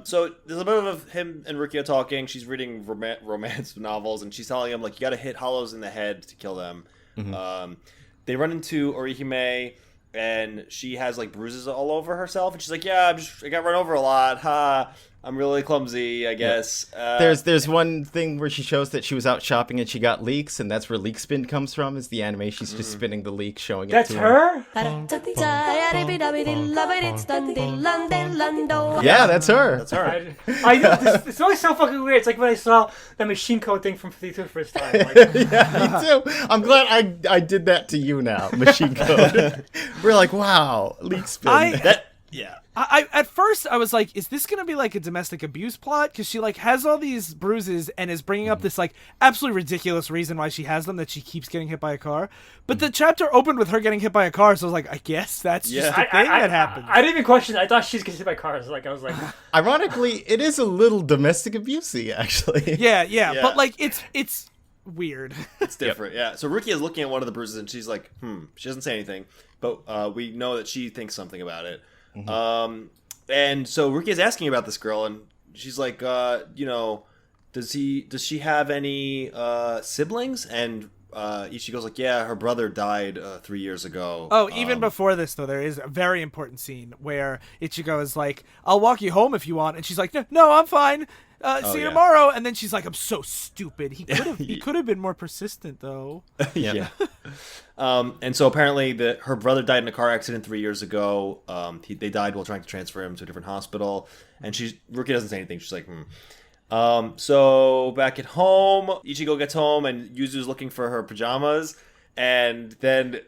So there's a bit of him and Rukia talking. She's reading romance novels, and she's telling him like, you got to hit hollows in the head to kill them. They run into Orihime, and she has like bruises all over herself, and she's like, yeah, I got run over a lot. Ha. I'm really clumsy, I guess. There's one thing where she shows that she was out shopping and she got leeks, and that's where leek spin comes from, is the anime. She's just spinning the leek, showing That's it to her? Yeah, that's her. That's her. I know, it's always so fucking weird. It's like when I saw that machine code thing from 52 the first time. Like, Yeah, me too. I'm glad I did that to you now, machine code. We're like, wow, leek spin. I at first I was like, is this gonna be like a domestic abuse plot? Because she like has all these bruises and is bringing up this like absolutely ridiculous reason why she has them, that she keeps getting hit by a car. But the chapter opened with her getting hit by a car, so I was like, I guess that's just the thing that happens. I didn't even question it. I thought she's getting hit by cars. Like, I was like, Ironically, it is a little domestic abusey, actually. Yeah, but like it's weird. It's different, yeah. So Rukia is looking at one of the bruises, and she's like, She doesn't say anything, but we know that she thinks something about it. And so Rukia's asking about this girl, and she's like, does she have any siblings? And Ichigo's like, yeah, her brother died 3 years ago. Oh, even before this, though, there is a very important scene where Ichigo is like, I'll walk you home if you want. And she's like, no, I'm fine. See you tomorrow. And then she's like, I'm so stupid. He could have been more persistent, though. Yeah. And so apparently her brother died in a car accident 3 years ago. They died while trying to transfer him to a different hospital. And Rukia doesn't say anything. She's like, So back at home, Ichigo gets home, and Yuzu's looking for her pajamas. And then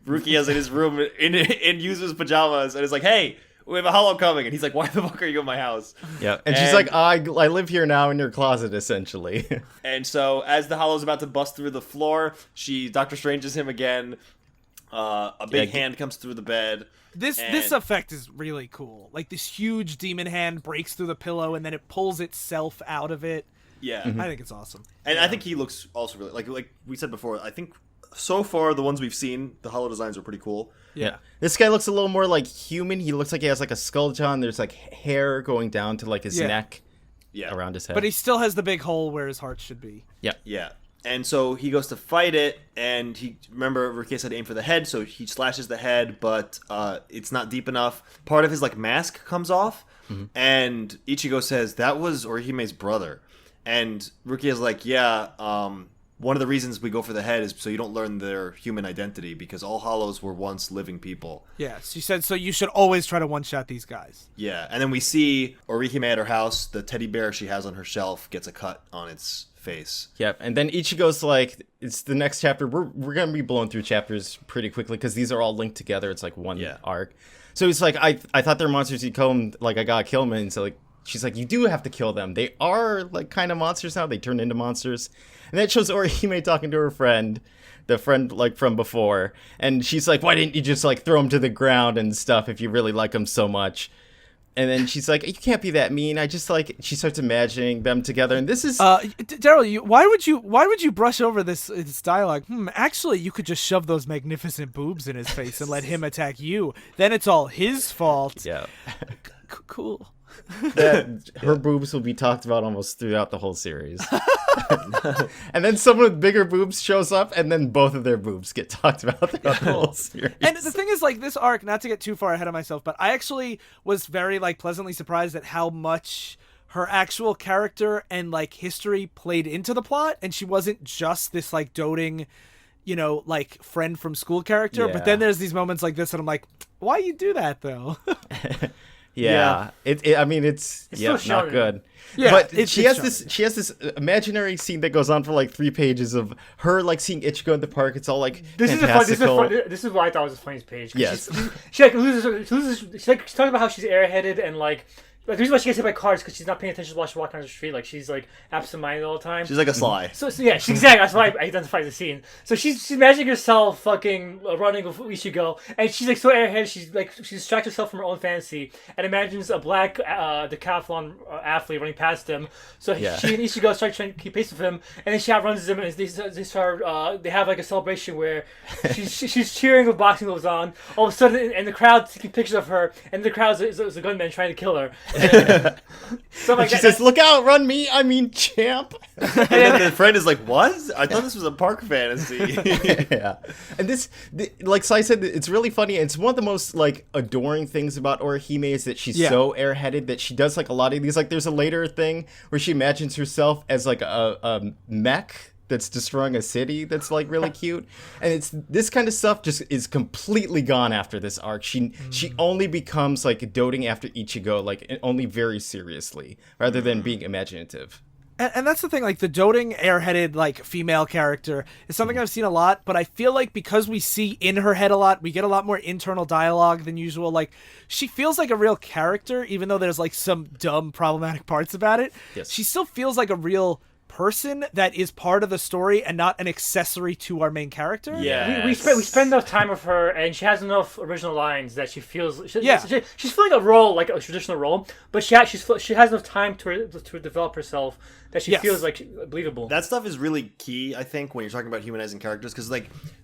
Rukia's in his room in Yuzu's pajamas, and is like, hey, we have a hollow coming. And he's like, why the fuck are you in my house? Yeah. And she's like, I live here now in your closet, essentially. And so as the hollow's about to bust through the floor, Doctor Stranges him again. A big hand comes through the bed. This effect is really cool. Like, this huge demon hand breaks through the pillow, and then it pulls itself out of it. Yeah. I think it's awesome. And I think he looks also really, like we said before, I think so far, the ones we've seen, the hollow designs are pretty cool. Yeah. This guy looks a little more like human. He looks like he has like a skull jaw. There's like hair going down to like his neck, around his head. But he still has the big hole where his heart should be. Yeah. And so he goes to fight it, and remember Rukia said aim for the head, so he slashes the head, but it's not deep enough. Part of his like mask comes off, and Ichigo says that was Orihime's brother. And Rukia's like, one of the reasons we go for the head is so you don't learn their human identity, because all hollows were once living people. Yeah, she said, so you should always try to one-shot these guys. Yeah, and then we see Orihime at her house. The teddy bear she has on her shelf gets a cut on its face. Yep, and then Ichigo's like, it's the next chapter. We're going to be blowing through chapters pretty quickly because these are all linked together. It's like one arc. So he's like, I thought they're monsters. You kill them, like, I gotta kill them. And so, like, she's like, you do have to kill them. They are, like, kind of monsters now. They turn into monsters. And that shows Orihime talking to her friend, the friend, like, from before. And she's like, why didn't you just, like, throw him to the ground and stuff if you really like him so much? And then she's like, you can't be that mean. I just, like, she starts imagining them together. And this is... Darryl, why would you brush over this dialogue? Actually, you could just shove those magnificent boobs in his face and let him attack you. Then it's all his fault. Yeah. Cool. That her boobs will be talked about almost throughout the whole series. And then someone with bigger boobs shows up, and then both of their boobs get talked about throughout the whole series. And the thing is, like, this arc, not to get too far ahead of myself, but I actually was very, like, pleasantly surprised at how much her actual character and, like, history played into the plot, and she wasn't just this, like, doting, you know, like, friend from school character. Yeah. But then there's these moments like this, and I'm like, why you do that, though? Yeah. I mean, it's not good. Yeah, but she has this imaginary scene that goes on for like 3 pages of her like seeing Ichigo in the park. It's all like fantastical. This is what I thought was the funniest page. Yes. She like loses. She's talking about how she's airheaded and like the reason why she gets hit by cars because she's not paying attention while she's walking on the street. Like she's like absent-minded all the time. She's like a sly. So yeah, exactly. That's why I identify the scene. So she's imagining herself fucking running with Ichigo, and she's like so airhead. She distracts herself from her own fantasy and imagines a black decathlon athlete running past him. So she and Ichigo start trying to keep pace with him, and then she outruns him, and they start. They have like a celebration where she's cheering with boxing gloves on. All of a sudden, and the crowd taking pictures of her, and the crowd is a gunman trying to kill her. So like, she says, "Look out, run me! I mean, champ!" And then the friend is like, "What? I thought this was a park fantasy." Yeah, and like Sai said, it's really funny. It's one of the most like adoring things about Orihime is that she's so airheaded that she does like a lot of these. Like, there's a later thing where she imagines herself as like a mech that's destroying a city that's like really cute, and it's this kind of stuff just is completely gone after this arc. She only becomes like doting after Ichigo, like only very seriously rather than being imaginative. And that's the thing, like the doting airheaded like female character is something I've seen a lot, but I feel like because we see in her head a lot, we get a lot more internal dialogue than usual. Like she feels like a real character, even though there's like some dumb problematic parts about it. Yes. She still feels like a real person that is part of the story and not an accessory to our main character. Yeah, we spend enough time with her, and she has enough original lines that she feels she's feeling a role like a traditional role, but she has enough time to develop herself that she feels like believable. That stuff is really key, I think, when you're talking about humanizing characters, because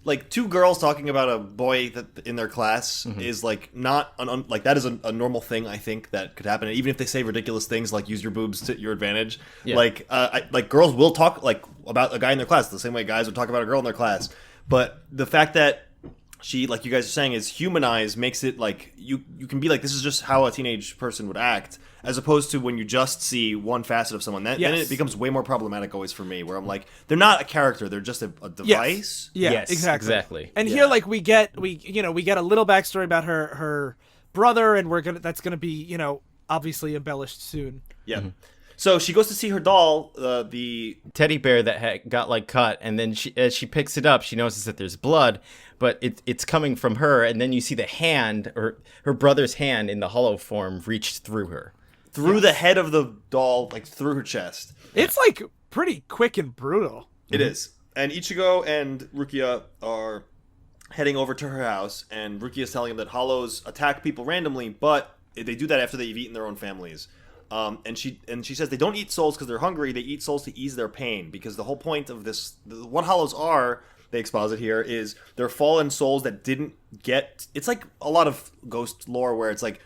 like 2 girls talking about a boy that in their class is like not like that is a normal thing. I think that could happen, and even if they say ridiculous things like use your boobs to your advantage, like girls will talk like about a guy in their class the same way guys would talk about a girl in their class. But the fact that she, like you guys are saying, is humanized makes it like you can be like, this is just how a teenage person would act, as opposed to when you just see one facet of someone. Then it becomes way more problematic always for me, where I'm like, they're not a character, they're just a device. Yes, exactly. And yeah. here, like, we get a little backstory about her brother, and that's gonna be, obviously embellished soon. Yeah. So she goes to see her doll, the teddy bear that got like cut, and then as she picks it up, she notices that there's blood, but it's coming from her, and then you see the hand, or her brother's hand in the hollow form, reached through her. Through the head of the doll, like through her chest. It's like pretty quick and brutal. It is. And Ichigo and Rukia are heading over to her house, and Rukia is telling him that hollows attack people randomly, but they do that after they've eaten their own families. And she says they don't eat souls because they're hungry. They eat souls to ease their pain, because the whole point of this, what hollows are, they exposit here is they're fallen souls that didn't get. It's like a lot of ghost lore where it's like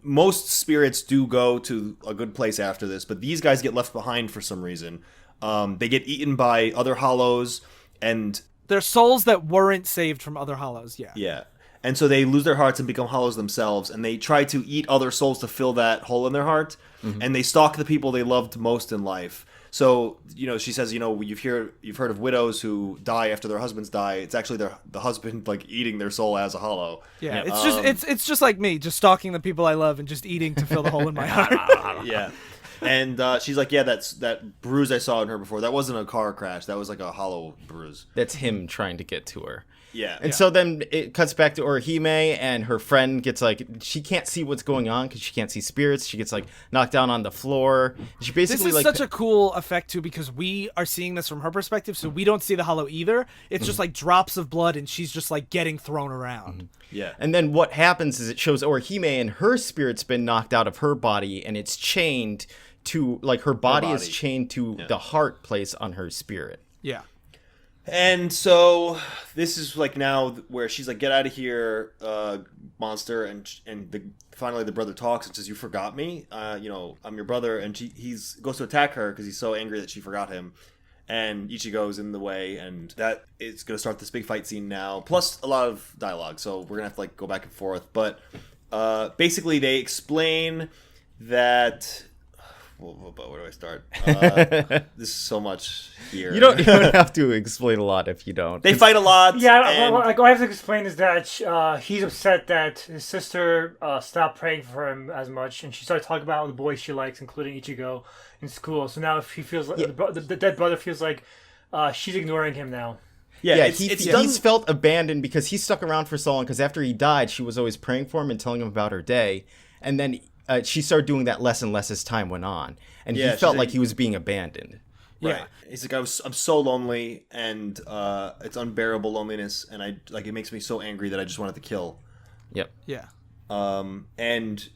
most spirits do go to a good place after this, but these guys get left behind for some reason. They get eaten by other hollows, and they're souls that weren't saved from other hollows. Yeah. And so they lose their hearts and become hollows themselves, and they try to eat other souls to fill that hole in their heart, and they stalk the people they loved most in life. So, she says, you've heard of widows who die after their husbands die. It's actually the husband like eating their soul as a hollow. Yeah, it's just like me, just stalking the people I love and just eating to fill the hole in my heart. Yeah. And she's like, yeah, that bruise I saw in her before, that wasn't a car crash. That was like a hollow bruise. That's him trying to get to her. Yeah. And so then it cuts back to Orihime, and her friend gets like, she can't see what's going on because she can't see spirits. She gets like knocked down on the floor. She basically this is such a cool effect too, because we are seeing this from her perspective, so we don't see the hollow either. It's just like drops of blood, and she's just like getting thrown around. Yeah. And then what happens is it shows Orihime, and her spirit's been knocked out of her body, and it's chained to, like, her body is chained to the heart place on her spirit. Yeah. And so this is like now where she's like, get out of here, monster. And finally the brother talks and says, you forgot me. I'm your brother. And he's goes to attack her because he's so angry that she forgot him. And Ichigo's in the way, and that is going to start this big fight scene now. Plus a lot of dialogue. So we're going to have to like go back and forth. But basically they explain that... Where do I start? This is so much here. You don't have to explain a lot if you don't. They fight a lot. Yeah, what I have to explain is that he's upset that his sister stopped praying for him as much, and she started talking about all the boys she likes, including Ichigo, in school. So now if he feels like the dead brother feels like she's ignoring him now. Yeah, he's felt abandoned because he stuck around for so long, because after he died, she was always praying for him and telling him about her day. And then she started doing that less and less as time went on. And he felt like he was being abandoned. Right. Yeah. He's like, I'm so lonely, and it's unbearable loneliness, and it makes me so angry that I just wanted to kill. Yep. Yeah. And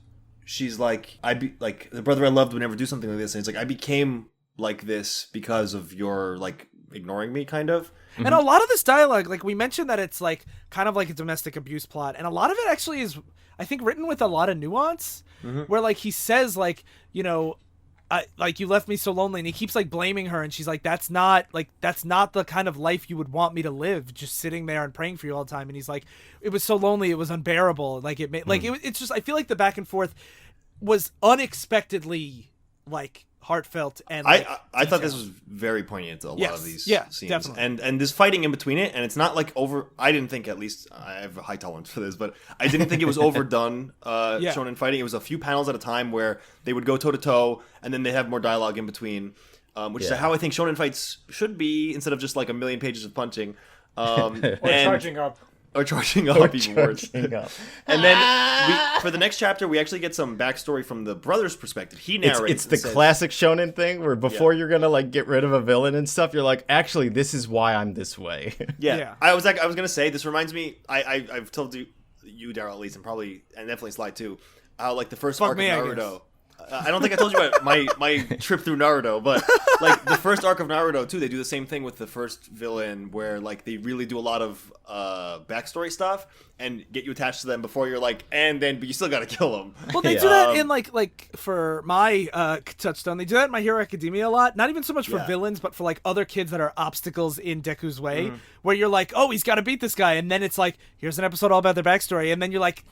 she's like, the brother I loved would never do something like this. And it's like, I became like this because of your, like, ignoring me, kind of. And a lot of this dialogue, like we mentioned that it's like kind of like a domestic abuse plot, and a lot of it actually is, I think, written with a lot of nuance, where like he says like, like you left me so lonely, and he keeps like blaming her, and she's like, that's not the kind of life you would want me to live, just sitting there and praying for you all the time. And he's like, it was so lonely, it was unbearable. Like it made it's just, I feel like the back and forth was unexpectedly like heartfelt, and like, I thought this was very poignant, a lot of these scenes. Definitely. And this fighting in between it, and it's not like over. I didn't think, at least I have a high tolerance for this, but I didn't think it was overdone. Shonen fighting, it was a few panels at a time where they would go toe to toe, and then they have more dialogue in between, which is how I think shonen fights should be, instead of just like a million pages of punching, or charging up. Or charging up, even worse. And then for the next chapter, we actually get some backstory from the brother's perspective. He narrates. It's the classic shonen thing where before you're gonna like get rid of a villain and stuff, you're like, actually, this is why I'm this way. Yeah. I was gonna say, this reminds me. I've told you, Darryl, at least, and definitely Slide too, how like the first arc of Naruto. I don't think I told you about my trip through Naruto, but like the first arc of Naruto too, they do the same thing with the first villain, where like they really do a lot of backstory stuff and get you attached to them before you're like, but you still gotta kill them. Well, they do that in like for my touchstone, they do that in My Hero Academia a lot. Not even so much for villains, but for like other kids that are obstacles in Deku's way, where you're like, oh, he's got to beat this guy, and then it's like, here's an episode all about their backstory, and then you're like,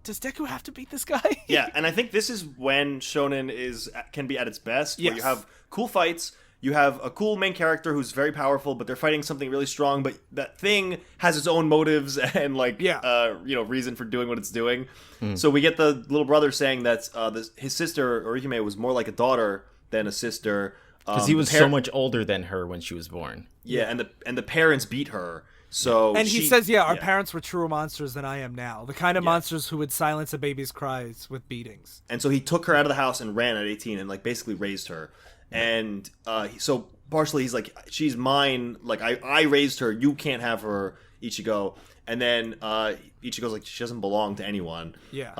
does Deku have to beat this guy? Yeah, and I think this is when shonen can be at its best, where you have cool fights, you have a cool main character who's very powerful, but they're fighting something really strong, but that thing has its own motives and like reason for doing what it's doing. So we get the little brother saying that his sister Orihime was more like a daughter than a sister, because he was so much older than her when she was born. Yeah, and the parents beat her. So he says, our parents were truer monsters than I am now. The kind of monsters who would silence a baby's cries with beatings. And so he took her out of the house and ran at 18 and like basically raised her. And so partially he's like, she's mine. Like I raised her. You can't have her, Ichigo. And then Ichigo's like, she doesn't belong to anyone. Yeah.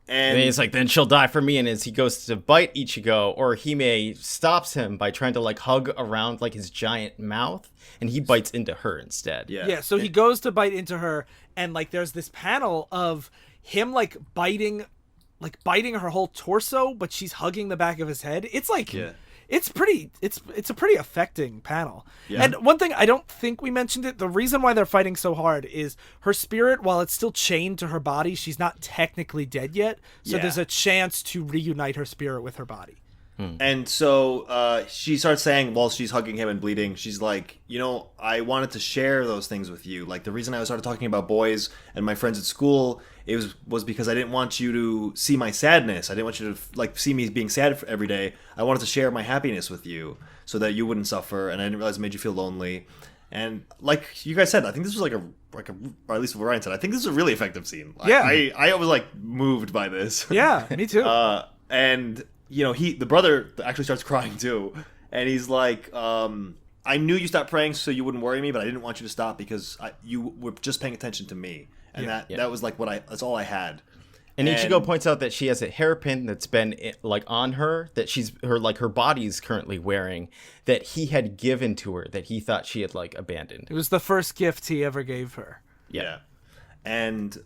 And he's like, then she'll die for me. And as he goes to bite Ichigo, or Hime stops him by trying to like hug around like his giant mouth, and he bites into her instead. Yeah. So he goes to bite into her, and like there's this panel of him like biting her whole torso, but she's hugging the back of his head. It's like it's a pretty affecting panel. Yeah. And one thing I don't think we mentioned it, the reason why they're fighting so hard is her spirit, while it's still chained to her body, she's not technically dead yet. So there's a chance to reunite her spirit with her body. And so she starts saying, while she's hugging him and bleeding, she's like, I wanted to share those things with you. Like, the reason I started talking about boys and my friends at school was because I didn't want you to see my sadness. I didn't want you to like see me being sad every day. I wanted to share my happiness with you so that you wouldn't suffer, and I didn't realize it made you feel lonely. And like you guys said, I think this was or at least what Ryan said, I think this is a really effective scene. Yeah. I was like moved by this. Yeah, me too. And the brother actually starts crying too, and he's like, I knew you stopped praying so you wouldn't worry me, but I didn't want you to stop because you were just paying attention to me, and that was like that's all I had. And Ichigo points out that she has a hairpin that's been like on her, that her body's currently wearing, that he had given to her, that he thought she had like abandoned. It was the first gift he ever gave her. Yeah. And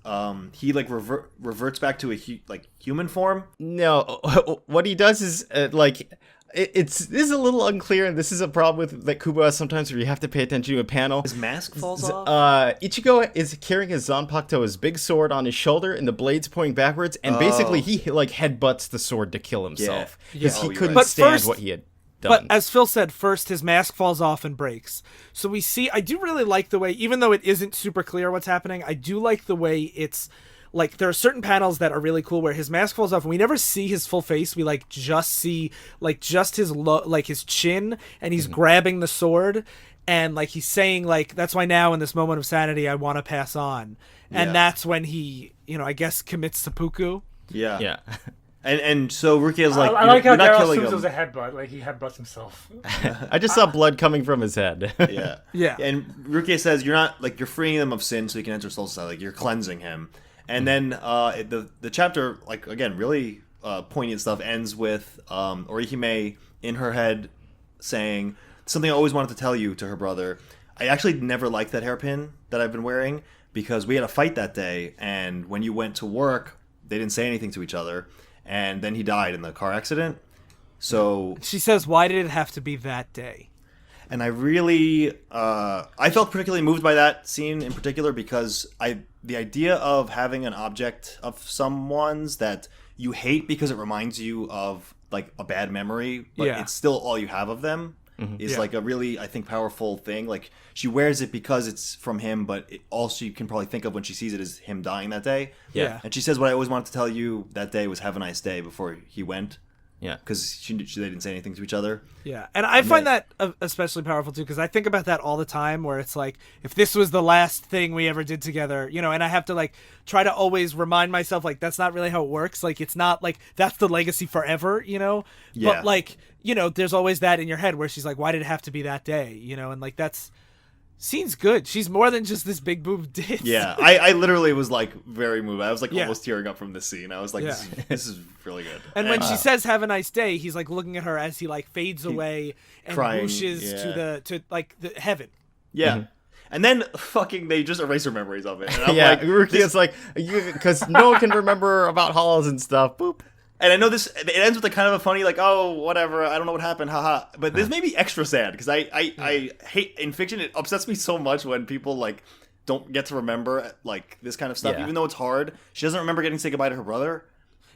he like reverts back to a human form. No, what he does is this is a little unclear, and this is a problem with that Kubo has sometimes, where you have to pay attention to a panel. His mask falls off. Ichigo is carrying his Zanpakuto, his big sword, on his shoulder, and the blade's pointing backwards, and basically he like headbutts the sword to kill himself because he couldn't stand what he had done. But as Phil said, first his mask falls off and breaks. So we see, I do really like the way, even though it isn't super clear what's happening, I do like the way it's like, there are certain panels that are really cool where his mask falls off and we never see his full face. We like just see like just his his chin, and he's grabbing the sword, and like he's saying like, that's why now in this moment of sanity I want to pass on. And that's when he, I guess commits seppuku. Yeah. Yeah. And so Rukia is like, I like how Darryl killing assumes him. it was a headbutt, like he headbutts himself. I just saw blood coming from his head. Yeah. And Rukia says, you're freeing him of sin so he can enter Soul Society. Like, you're cleansing him. And then the chapter, like, again, really poignant stuff, ends with Orihime in her head saying, something I always wanted to tell you, to her brother. I actually never liked that hairpin that I've been wearing because we had a fight that day, and when you went to work, they didn't say anything to each other, and then he died in the car accident. So she says, why did it have to be that day? And I really, I felt particularly moved by that scene in particular because the idea of having an object of someone's that you hate because it reminds you of like a bad memory, but it's still all you have of them is like a really, I think, powerful thing. Like, she wears it because it's from him, but all she can probably think of when she sees it is him dying that day. Yeah. And she says, what I always wanted to tell you that day was have a nice day before he went. Yeah, because they didn't say anything to each other. Yeah, and I find that especially powerful too, because I think about that all the time, where it's like, if this was the last thing we ever did together, and I have to like try to always remind myself, like, that's not really how it works. Like, it's not like that's the legacy forever, Yeah. But like, there's always that in your head where she's like, why did it have to be that day, and like that's. Scene's good. She's more than just this big boob ditz. Yeah, I literally was like very moved. I was like almost tearing up from this scene. I was like, this is really good. And when she says "Have a nice day," he's like looking at her as he like fades away and crying, whooshes to the heaven. Yeah. And then fucking they just erase her memories of it. And I'm like, Rukia's like, because no one can remember about hollows and stuff. Boop. And I know it ends with a kind of a funny, like, oh, whatever, I don't know what happened, haha. But this made me extra sad, because I hate, in fiction, it upsets me so much when people, like, don't get to remember, like, this kind of stuff, even though it's hard. She doesn't remember getting to say goodbye to her brother.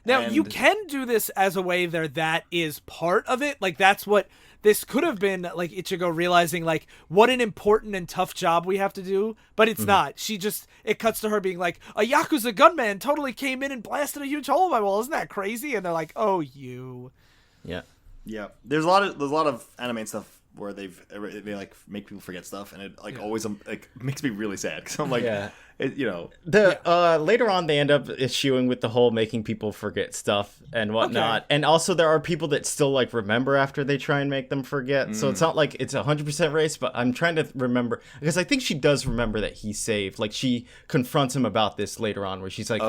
Now, you can do this as a way that is part of it. Like, that's what this could have been, like, Ichigo realizing, like, what an important and tough job we have to do. But it's not. It cuts to her being like, a Yakuza gunman totally came in and blasted a huge hole in my wall. Isn't that crazy? And they're like, oh, you. Yeah. Yeah. There's a lot of anime stuff where they like make people forget stuff, and it like always like makes me really sad, because I'm like, Later on they end up eschewing with the whole making people forget stuff and whatnot. And also there are people that still like remember after they try and make them forget. So it's not like it's 100% race, but I'm trying to remember because I think she does remember that he saved. Like she confronts him about this later on where she's like,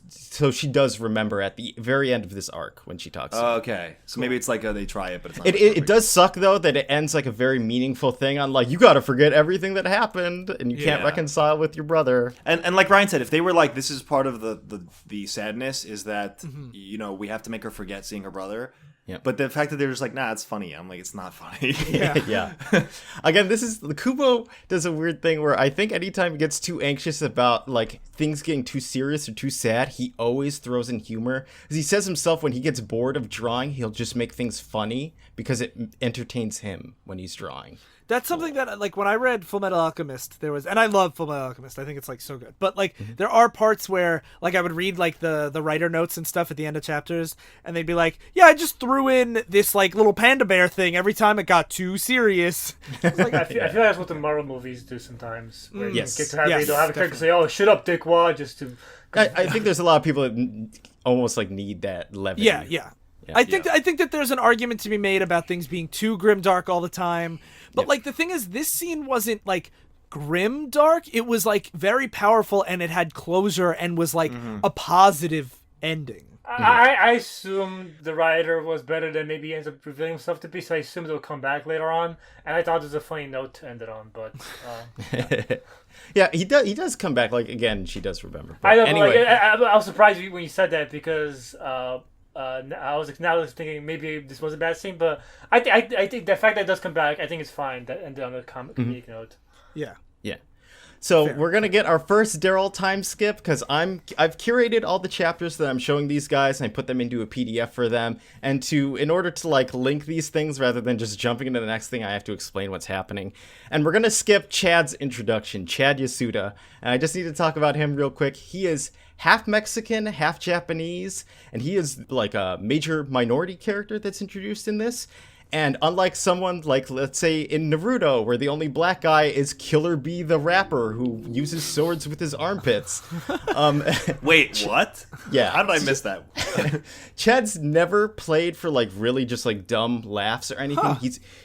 so she does remember at the very end of this arc when she talks. Okay. So maybe it's like they try it, but it's not. It does suck though that it ends like a very meaningful thing on like, you got to forget everything that happened and you can't reconcile with your brother. And like Ryan said, if they were like, this is part of the sadness is that, we have to make her forget seeing her brother. Yeah. But the fact that they're just like, nah, it's funny. I'm like, it's not funny. Yeah. Again, Kubo does a weird thing where I think anytime he gets too anxious about like things getting too serious or too sad, he always throws in humor. Because he says himself when he gets bored of drawing, he'll just make things funny because it entertains him when he's drawing. That's something that, like, when I read Full Metal Alchemist, there was, and I love Full Metal Alchemist, I think it's, like, so good. But, like, there are parts where, like, I would read, like, the writer notes and stuff at the end of chapters, and they'd be like, yeah, I just threw in this, like, little panda bear thing every time it got too serious. Like, I feel like that's what the Marvel movies do sometimes. Where Yes. Get to have they'll have a character say, oh, shut up, dickwad, just to... I think there's a lot of people that almost, like, need that levity. Yeah. I think that there's an argument to be made about things being too grimdark all the time. But like the thing is, this scene wasn't like grim dark. It was like very powerful, and it had closure and was like a positive ending. I assume the writer was better than maybe he ends up revealing himself to be, so I assumed it'll come back later on. And I thought it was a funny note to end it on, but yeah, he does come back. Like again, she does remember. But I know. anyway, I was surprised when you said that because. I was thinking maybe this was a bad scene, but I think the fact that it does come back, I think it's fine. That ended on a comedic note. Yeah. So we're gonna get our first Darryl time skip because I've curated all the chapters that I'm showing these guys and I put them into a PDF for them. And in order to like link these things rather than just jumping into the next thing, I have to explain what's happening. And we're gonna skip Chad's introduction, Chad Yasuda, and I just need to talk about him real quick. He is half Mexican, half Japanese, and he is like a major minority character that's introduced in this. And unlike someone like, let's say, in Naruto, where the only black guy is Killer Bee the rapper who uses swords with his armpits. Wait, what? Yeah. How did I miss that? Chad's never played for like really just like dumb laughs or anything.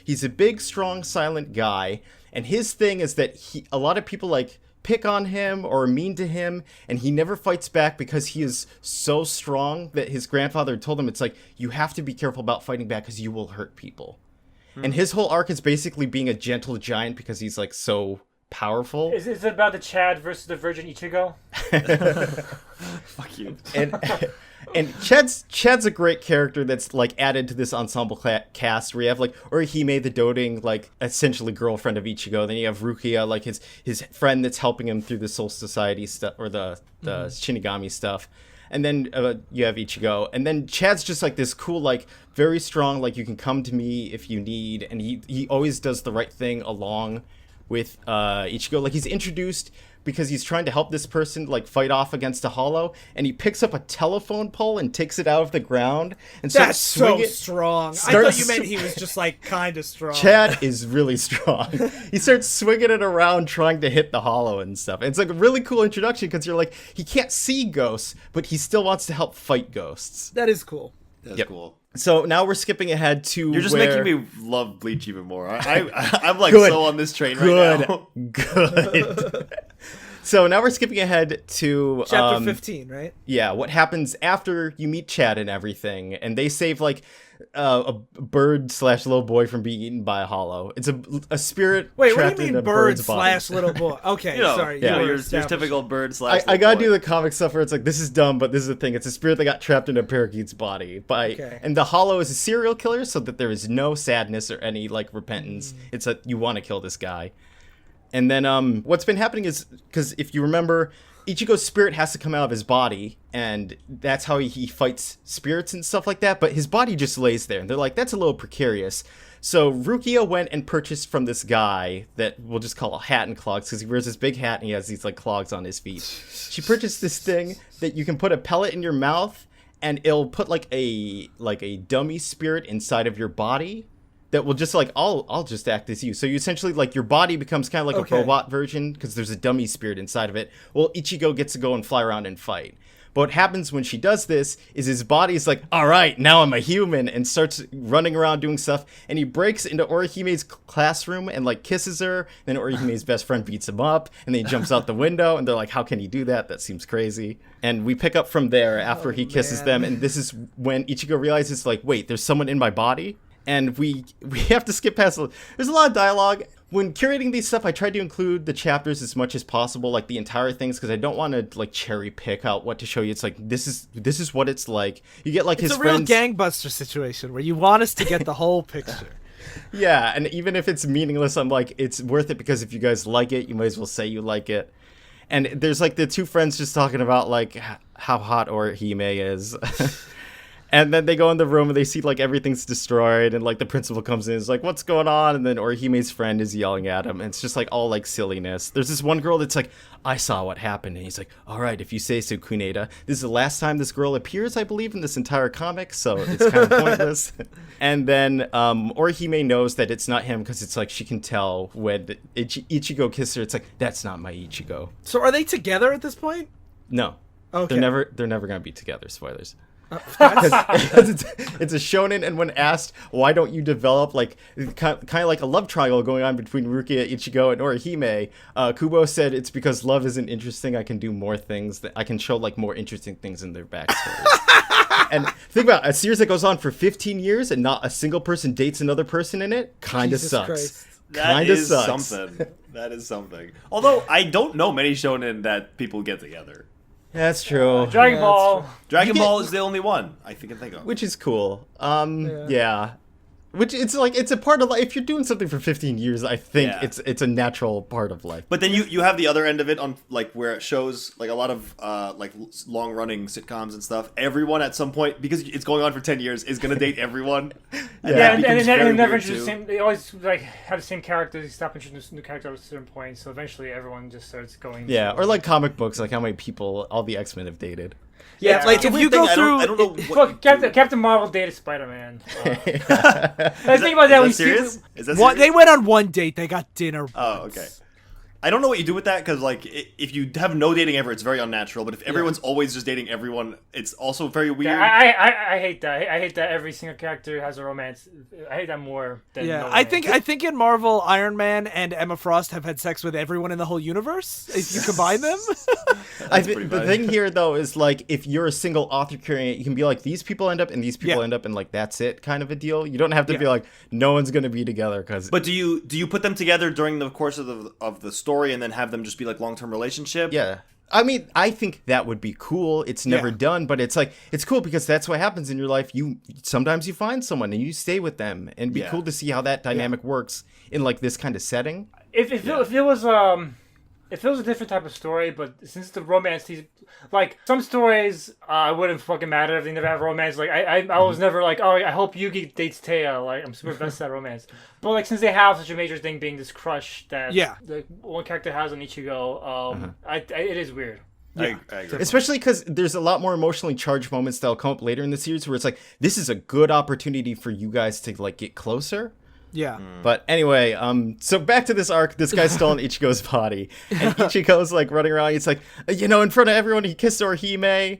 He's a big, strong, silent guy. And his thing is that a lot of people like pick on him or are mean to him, and he never fights back because he is so strong that his grandfather told him it's like, you have to be careful about fighting back because you will hurt people. And his whole arc is basically being a gentle giant because he's like so powerful. Is it about the Chad versus the Virgin Ichigo? Fuck you. And Chad's a great character that's like added to this ensemble cast where you have like Orihime, the doting like essentially girlfriend of Ichigo. Then you have Rukia, like his friend that's helping him through the Soul Society stuff or the Shinigami stuff. And then you have Ichigo, and then Chad's just like this cool, like very strong, like you can come to me if you need, and he always does the right thing along with Ichigo. Like he's introduced because he's trying to help this person like fight off against a hollow, and he picks up a telephone pole and takes it out of the ground and That's starts swinging. so strong. I thought you meant he was just like kind of strong. Chad is really strong. He starts swinging it around trying to hit the hollow and stuff. And it's like a really cool introduction because you're like, he can't see ghosts, but he still wants to help fight ghosts. That is cool. That's cool. So now we're skipping ahead to You're just where... making me love Bleach even more. I'm like Good. so on this train right now. Good. So now we're skipping ahead to Chapter 15, right? Yeah, what happens after you meet Chad and everything, and they save like a bird / little boy from being eaten by a hollow. It's a spirit. Wait, what trapped do you in mean a bird bird's body. / little boy? Okay, sorry. yeah. You Your established. typical bird / I gotta do the comic stuff where it's like, this is dumb, but this is the thing. It's a spirit that got trapped in a parakeet's body. And the hollow is a serial killer, so that there is no sadness or any like repentance. It's you want to kill this guy. And then what's been happening is, because if you remember, Ichigo's spirit has to come out of his body, and that's how he fights spirits and stuff like that, but his body just lays there, and they're like, that's a little precarious. So Rukia went and purchased from this guy that we'll just call a Hat and Clogs, because he wears this big hat and he has these like clogs on his feet. She purchased this thing that you can put a pellet in your mouth, and it'll put like a dummy spirit inside of your body that will just like, I'll just act as you. So you essentially like your body becomes kind of like a robot version because there's a dummy spirit inside of it. Well, Ichigo gets to go and fly around and fight. But what happens when she does this is his body's like, all right, now I'm a human, and starts running around doing stuff. And he breaks into Orihime's classroom and like kisses her. Then Orihime's best friend beats him up, and then he jumps out the window. And they're like, how can he do that? That seems crazy. And we pick up from there after he kisses them. And this is when Ichigo realizes like, wait, there's someone in my body. And we have to skip past. There's a lot of dialogue. When curating these stuff, I tried to include the chapters as much as possible, like the entire things, because I don't want to like cherry pick out what to show you. It's like this is what it's like. You get like his friends. It's a real gangbuster situation where you want us to get the whole picture. Yeah, and even if it's meaningless, I'm like, it's worth it because if you guys like it, you might as well say you like it. And there's like the two friends just talking about like how hot Orihime is. And then they go in the room and they see like everything's destroyed, and like the principal comes in and is like, what's going on? And then Orihime's friend is yelling at him, and it's just like all like silliness. There's this one girl that's like, I saw what happened, and he's like, all right, if you say so, Kuneda. This is the last time this girl appears, I believe, in this entire comic, so it's kind of pointless. And then Orihime knows that it's not him because it's like she can tell when Ichigo kissed her. It's like, that's not my Ichigo. So are they together at this point? No. Okay. They're never gonna be together. Spoilers. Because it's a shonen, and when asked why don't you develop like kind of like a love triangle going on between Rukia, Ichigo, and Orihime, Kubo said it's because love isn't interesting. I can do more things. That I can show like more interesting things in their backstories. And think about it, a series that goes on for 15 years and not a single person dates another person in it. Kind of sucks. Christ. That is something. That is something. Although I don't know many shonen that people get together. That's true. Dragon Ball. Dragon Ball is the only one I can think of. Which is cool. Yeah. Which it's like it's a part of life. If you're doing something for 15 years, I think it's a natural part of life. But then you have the other end of it on like where it shows like a lot of like long running sitcoms and stuff. Everyone at some point, because it's going on for 10 years, is gonna date everyone. And it never introduce the same. They always like have the same characters. They stop introducing new characters at a certain point. So eventually, everyone just starts going. Yeah, or like comic books, like how many people all the X-Men have dated. Yeah, like if you go through, I don't know. What Captain Marvel dated Spider-Man. I think about that. Is that serious? Is that serious? They went on one date. They got dinner. Oh, okay. I don't know what you do with that because, like, if you have no dating ever, it's very unnatural. But if everyone's always just dating everyone, it's also very weird. Yeah, I hate that. I hate that every single character has a romance. I hate that more than no I think in Marvel, Iron Man and Emma Frost have had sex with everyone in the whole universe. If you combine them, the thing here though is like if you're a single author carrying it, you can be like these people end up and these people end up and like that's it kind of a deal. You don't have to be like no one's gonna be together because. But do you put them together during the course of the story and then have them just be like long-term relationship? Yeah. I mean, I think that would be cool. It's never done, but it's like it's cool because that's what happens in your life. You sometimes you find someone and you stay with them, and it'd be cool to see how that dynamic works in like this kind of setting. If it was a different type of story, but since the romance, like some stories, it wouldn't fucking matter if they never have romance. Like I was never like, oh, I hope Yugi dates Taya. Like I'm super invested in that romance. But like since they have such a major thing being this crush that the one character has on Ichigo, it is weird. I agree. Especially because there's a lot more emotionally charged moments that'll come up later in the series where it's like this is a good opportunity for you guys to like get closer. Yeah. But anyway, so back to this arc. This guy's still in Ichigo's body. And Ichigo's like running around. He's like, in front of everyone, he kissed Orihime.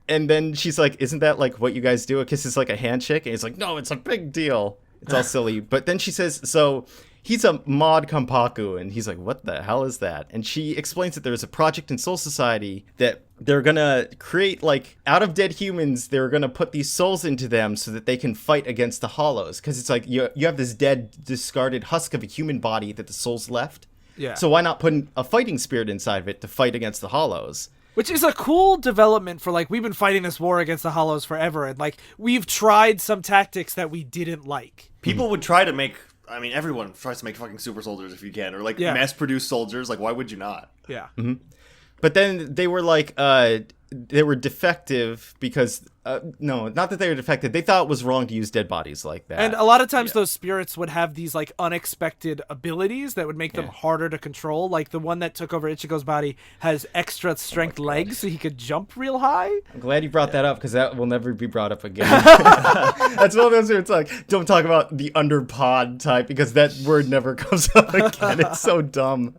And then she's like, isn't that like what you guys do? A kiss is like a handshake. And he's like, no, it's a big deal. It's all silly. But then she says, so he's a mod Kampaku. And he's like, what the hell is that? And she explains that there's a project in Soul Society that they're going to create, like, out of dead humans, they're going to put these souls into them so that they can fight against the hollows. Because it's like, you have this dead, discarded husk of a human body that the soul's left. Yeah. So why not put a fighting spirit inside of it to fight against the hollows? Which is a cool development for, like, we've been fighting this war against the hollows forever. And, like, we've tried some tactics that we didn't like. People would try to make... I mean, everyone tries to make fucking super soldiers if you can. Or, like, mass-produced soldiers. Like, why would you not? Yeah. Mm-hmm. But then they were like, they were defective because No, not that they were defected. They thought it was wrong to use dead bodies like that. And a lot of times those spirits would have these like unexpected abilities that would make them harder to control. Like the one that took over Ichigo's body has extra strength legs, so he could jump real high. I'm glad you brought that up because that will never be brought up again. That's one of those where it's like, don't talk about the underpod type because that word never comes up again. It's so dumb.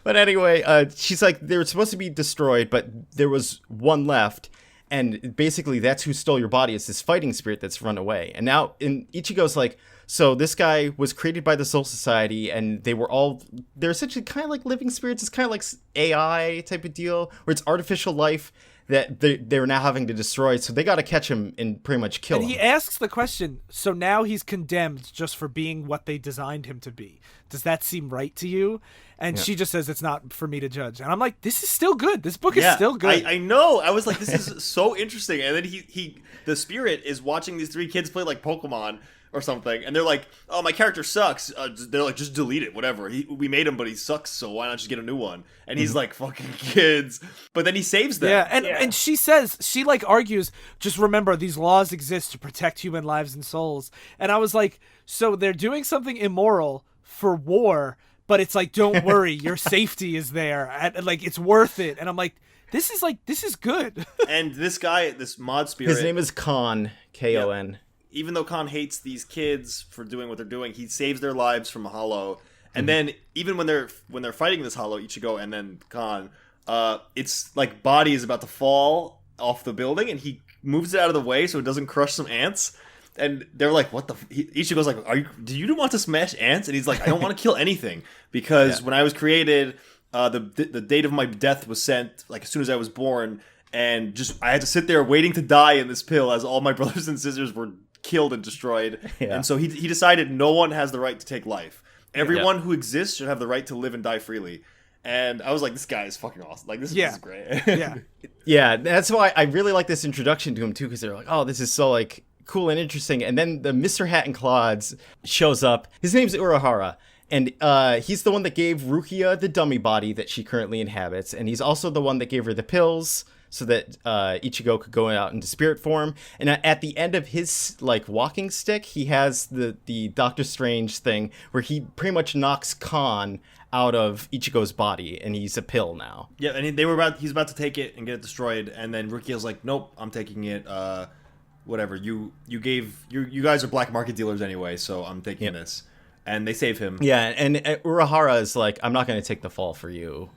But anyway, she's like, they were supposed to be destroyed, but there was one left. And basically, that's who stole your body. It's this fighting spirit that's run away. And now Ichigo's like, so this guy was created by the Soul Society, and they're essentially kind of like living spirits. It's kind of like AI type of deal, where it's artificial life that they're now having to destroy. So they got to catch him and pretty much kill him. And he asks the question, so now he's condemned just for being what they designed him to be. Does that seem right to you? And she just says, it's not for me to judge. And I'm like, this is still good. This book is still good. I know. I was like, this is so interesting. And then the spirit is watching these 3 kids play like Pokemon or something. And they're like, oh, my character sucks. They're like, just delete it, whatever. We made him, but he sucks, so why not just get a new one? And he's like, fucking kids. But then he saves them. Yeah, and she says, she like argues, just remember these laws exist to protect human lives and souls. And I was like, so they're doing something immoral for war, but it's like, don't worry, your safety is there. And like, it's worth it. And I'm like, this is good. And this guy, this mod spirit. His name is Khan, K-O-N. Yep. Even though Khan hates these kids for doing what they're doing, he saves their lives from a hollow. And then even when they're fighting this hollow, Ichigo and then Khan, it's like body is about to fall off the building, and he moves it out of the way so it doesn't crush some ants. And they're like, what the... Ichigo's like, do you want to smash ants? And he's like, I don't want to kill anything. Because when I was created, the date of my death was sent, like, as soon as I was born. And just, I had to sit there waiting to die in this pill as all my brothers and sisters were killed and destroyed. Yeah. And so he decided no one has the right to take life. Everyone who exists should have the right to live and die freely. And I was like, this guy is fucking awesome. Like, this is great. Yeah, that's why I really like this introduction to him, too, because they're like, oh, this is so, like... cool and interesting. And then the Mr. Hat and Claudes shows up. His name's Urahara, and he's the one that gave Rukia the dummy body that she currently inhabits, and he's also the one that gave her the pills so that Ichigo could go out into spirit form. And at the end of his like walking stick, he has the Doctor Strange thing where he pretty much knocks Khan out of Ichigo's body, and he's a pill now. Yeah, and he's about to take it and get it destroyed, and then Rukia's like, nope, I'm taking it. Whatever, you guys are black market dealers anyway, so I'm taking this. And they save him. Yeah, and Urahara is like, I'm not going to take the fall for you,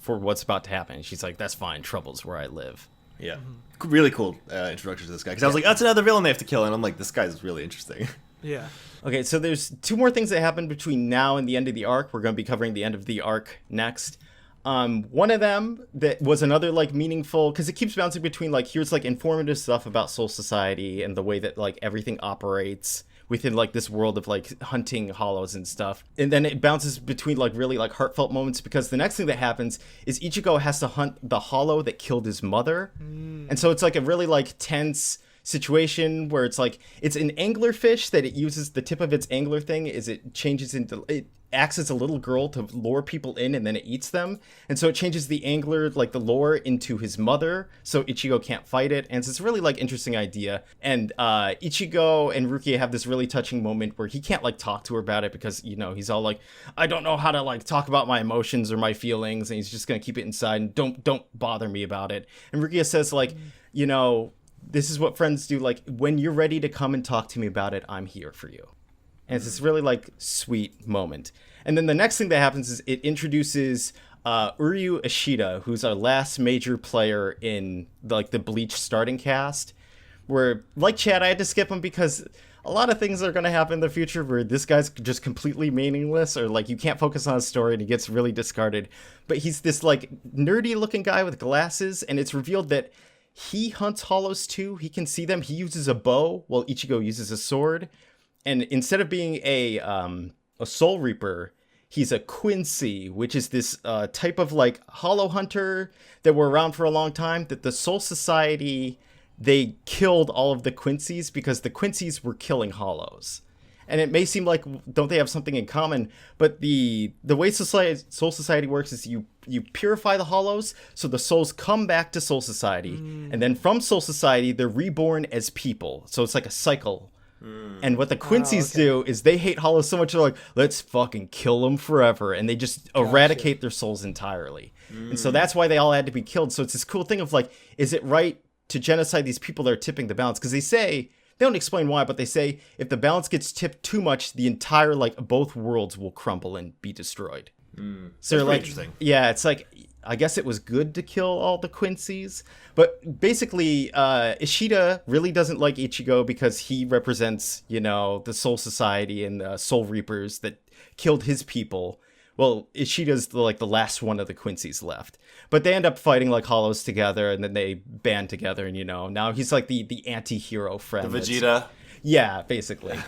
for what's about to happen. She's like, that's fine, trouble's where I live. Yeah. Really cool introduction to this guy. Because I was like, that's another villain they have to kill. And I'm like, this guy's really interesting. Yeah. Okay, so there's 2 more things that happen between now and the end of the arc. We're going to be covering the end of the arc next. One of them that was another like meaningful, because it keeps bouncing between like, here's like informative stuff about Soul Society and the way that like everything operates within like this world of like hunting hollows and stuff, and then it bounces between like really like heartfelt moments, because the next thing that happens is Ichigo has to hunt the hollow that killed his mother. And so it's like a really like tense situation where it's like, it's an anglerfish that it uses, the tip of its angler thing is it changes into, it acts as a little girl to lure people in, and then it eats them. And so it changes the angler, like the lure, into his mother, so Ichigo can't fight it. And so it's a really like interesting idea. And Ichigo and Rukia have this really touching moment where he can't like talk to her about it because, you know, he's all like, I don't know how to like talk about my emotions or my feelings, and he's just gonna keep it inside and don't bother me about it. And Rukia says like, you know, this is what friends do, like, when you're ready to come and talk to me about it, I'm here for you. And it's this really, like, sweet moment. And then the next thing that happens is it introduces Uryu Ishida, who's our last major player in, like, the Bleach starting cast. Where, like Chad, I had to skip him because a lot of things are going to happen in the future where this guy's just completely meaningless, or, like, you can't focus on his story and he gets really discarded. But he's this, like, nerdy-looking guy with glasses, and it's revealed that he hunts hollows too. He can see them. He uses a bow while Ichigo uses a sword. And instead of being a soul reaper, he's a Quincy, which is this type of like hollow hunter that were around for a long time, that the Soul Society, they killed all of the Quincies because the Quincies were killing hollows. And it may seem like, don't they have something in common? But the way Soul Society works is you purify the hollows, so the souls come back to Soul Society. And then from Soul Society, they're reborn as people. So it's like a cycle. And what the Quincy's do is they hate hollows so much, they're like, let's fucking kill them forever. And they just eradicate their souls entirely. And so that's why they all had to be killed. So it's this cool thing of like, is it right to genocide these people that are tipping the balance? Because they don't explain why, but they say if the balance gets tipped too much, the entire, like, both worlds will crumble and be destroyed. So they're like, interesting. Yeah, it's like, I guess it was good to kill all the Quincy's. But basically, Ishida really doesn't like Ichigo because he represents, the Soul Society and the Soul Reapers that killed his people. Well, Ishida's the last one of the Quincy's left. But they end up fighting like hollows together, and then they band together, and now he's like the anti-hero friend. The Vegeta. Yeah, basically.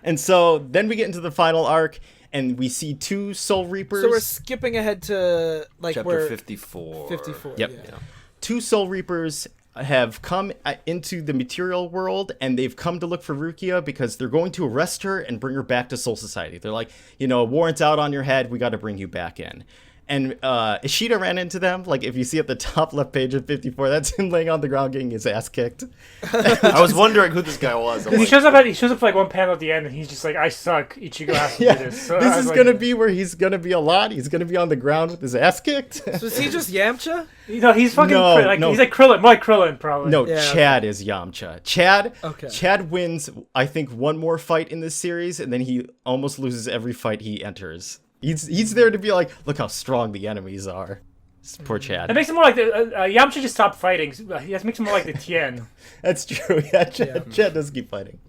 And so then we get into the final arc, and we see 2 Soul Reapers. So we're skipping ahead to Chapter 54. 54. Yep. Yeah. 2 Soul Reapers have come into the material world, and they've come to look for Rukia because they're going to arrest her and bring her back to Soul Society. They're like, warrant's out on your head, we got to bring you back in. And Ishida ran into them. Like, if you see at the top left page of 54, that's him laying on the ground getting his ass kicked. I was wondering who this guy was. He shows up for like one panel at the end, and he's just like, "I suck. Ichigo has to do this." So this is gonna be where he's gonna be a lot. He's gonna be on the ground with his ass kicked. So is he just Yamcha? He's fucking he's like Krillin, more like Krillin probably. No, yeah, Chad is Yamcha. Okay. Chad wins, I think, one more fight in this series, and then he almost loses every fight he enters. He's there to be like, look how strong the enemies are. Poor Chad. It makes him more like Yamcha just stopped fighting. It makes him more like the Tien. That's true. Yeah, Chad does keep fighting.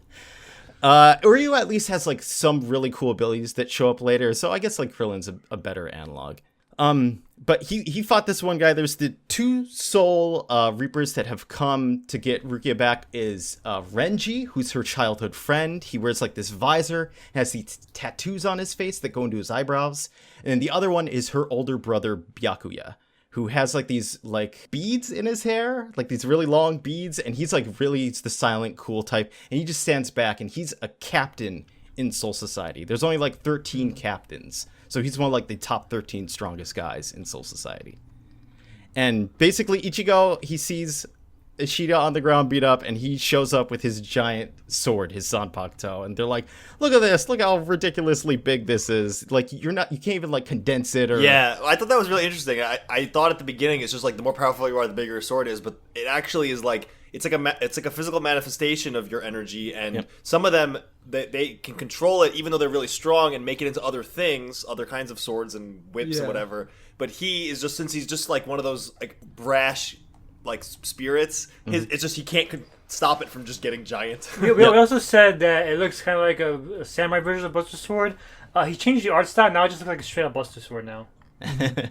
Uryu at least has like some really cool abilities that show up later, so I guess like Krillin's a better analog. But he fought this one guy. There's the 2 Soul Reapers that have come to get Rukia back is Renji, who's her childhood friend. He wears like this visor, has these tattoos on his face that go into his eyebrows. And then the other one is her older brother, Byakuya, who has like these like beads in his hair, like these really long beads. And he's like he's the silent, cool type. And he just stands back, and he's a captain in Soul Society. There's only like 13 captains. So he's one of like the top 13 strongest guys in Soul Society. And basically Ichigo, he sees Ishida on the ground beat up, and he shows up with his giant sword, his Zanpakuto, and they're like, look at this, look how ridiculously big this is. Like, you can't even like condense it or... Yeah, I thought that was really interesting. I thought at the beginning it's just like the more powerful you are, the bigger your sword is, but it actually is like, it's like a physical manifestation of your energy, and some of them, they can control it even though they're really strong and make it into other things, other kinds of swords and whips and whatever. But he is just, since he's just like one of those like brash like spirits, it's just he can't stop it from just getting giant. We also said that it looks kind of like a samurai version of Buster Sword. He changed the art style. Now it just looks like a straight up Buster Sword now. Yeah,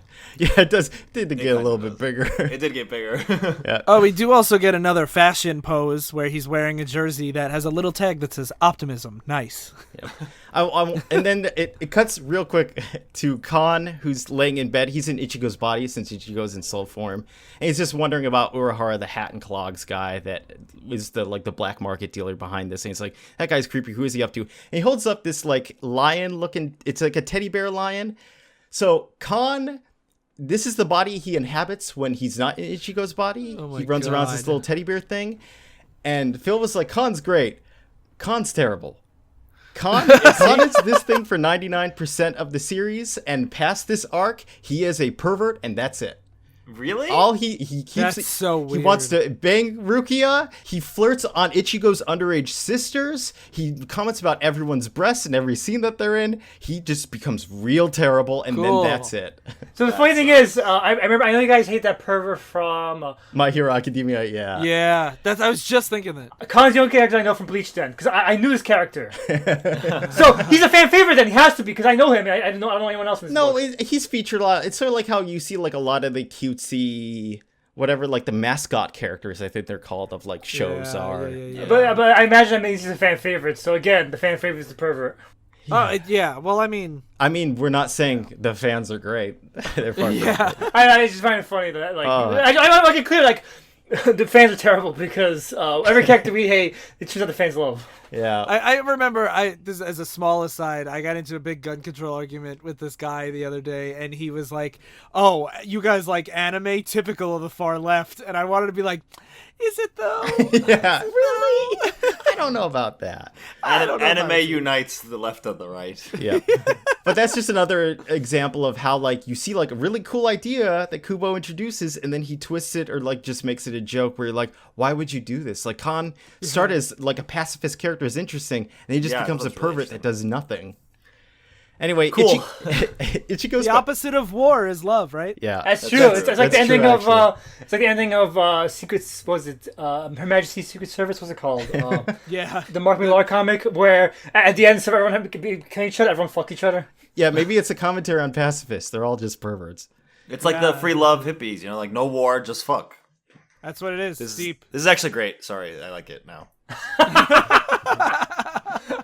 it does. It did get a little bit bigger. It did get bigger. Yeah. Oh, we do also get another fashion pose where he's wearing a jersey that has a little tag that says optimism. Nice. Yep. And then it cuts real quick to Khan, who's laying in bed. He's in Ichigo's body since Ichigo's in soul form, and he's just wondering about Urahara, the hat and clogs guy that is the black market dealer behind this. And he's like, that guy's creepy. Who is he up to? And he holds up this like lion looking. It's like a teddy bear lion. So Khan, this is the body he inhabits when he's not in Ichigo's body. Oh my he runs around as this little teddy bear thing. And Phil was like, Khan's great. Khan's terrible. Khan is this thing for 99% of the series, and past this arc, he is a pervert, and that's it. Really? All he keeps. That's so weird. He wants to bang Rukia. He flirts on Ichigo's underage sisters. He comments about everyone's breasts in every scene that they're in. He just becomes real terrible, and then that's it. So the funny thing is, I know you guys hate that pervert from My Hero Academia. Yeah. Yeah, I was just thinking that. Khan's the only character I know from Bleach, then, because I knew this character. So he's a fan favorite, then he has to be, because I know him. I don't know anyone else in this book. He's featured a lot. It's sort of like how you see like a lot of the cutesy, whatever, like the mascot characters, I think they're called, of like shows are. Yeah. But I imagine that means he's a fan favorite. So again, the fan favorite is the pervert. Yeah. Well, I mean, we're not saying the fans are great. They're far from I just find it funny that I like it clear, like the fans are terrible because every character we hate, it turns out the fans love. Yeah. I remember this as a small aside, I got into a big gun control argument with this guy the other day, and he was like, "Oh, you guys like anime? Typical of the far left." And I wanted to be like, "Is it though? Yeah. Really? I don't know about that. Anime unites the left and the right. Yeah. But that's just another example of how, like, you see, like, a really cool idea that Kubo introduces, and then he twists it or, like, just makes it a joke where you're like, why would you do this? Like, Khan started as, like, a pacifist character is interesting, and he just becomes a pervert that does nothing. Anyway, Cool. Ichigo's The opposite of war is love, right? Yeah, That's true. It's like the ending of it's like the ending of Secrets. Was it Her Majesty's Secret Service? What's it called? Yeah. The Mark Millar comic, where at the end, so everyone could be killing each other, everyone fucked each other. Yeah, maybe it's a commentary on pacifists. They're all just perverts. It's like the free love hippies, you know, like no war, just fuck. That's what it is. This Deep. is actually great. Sorry, I like it now.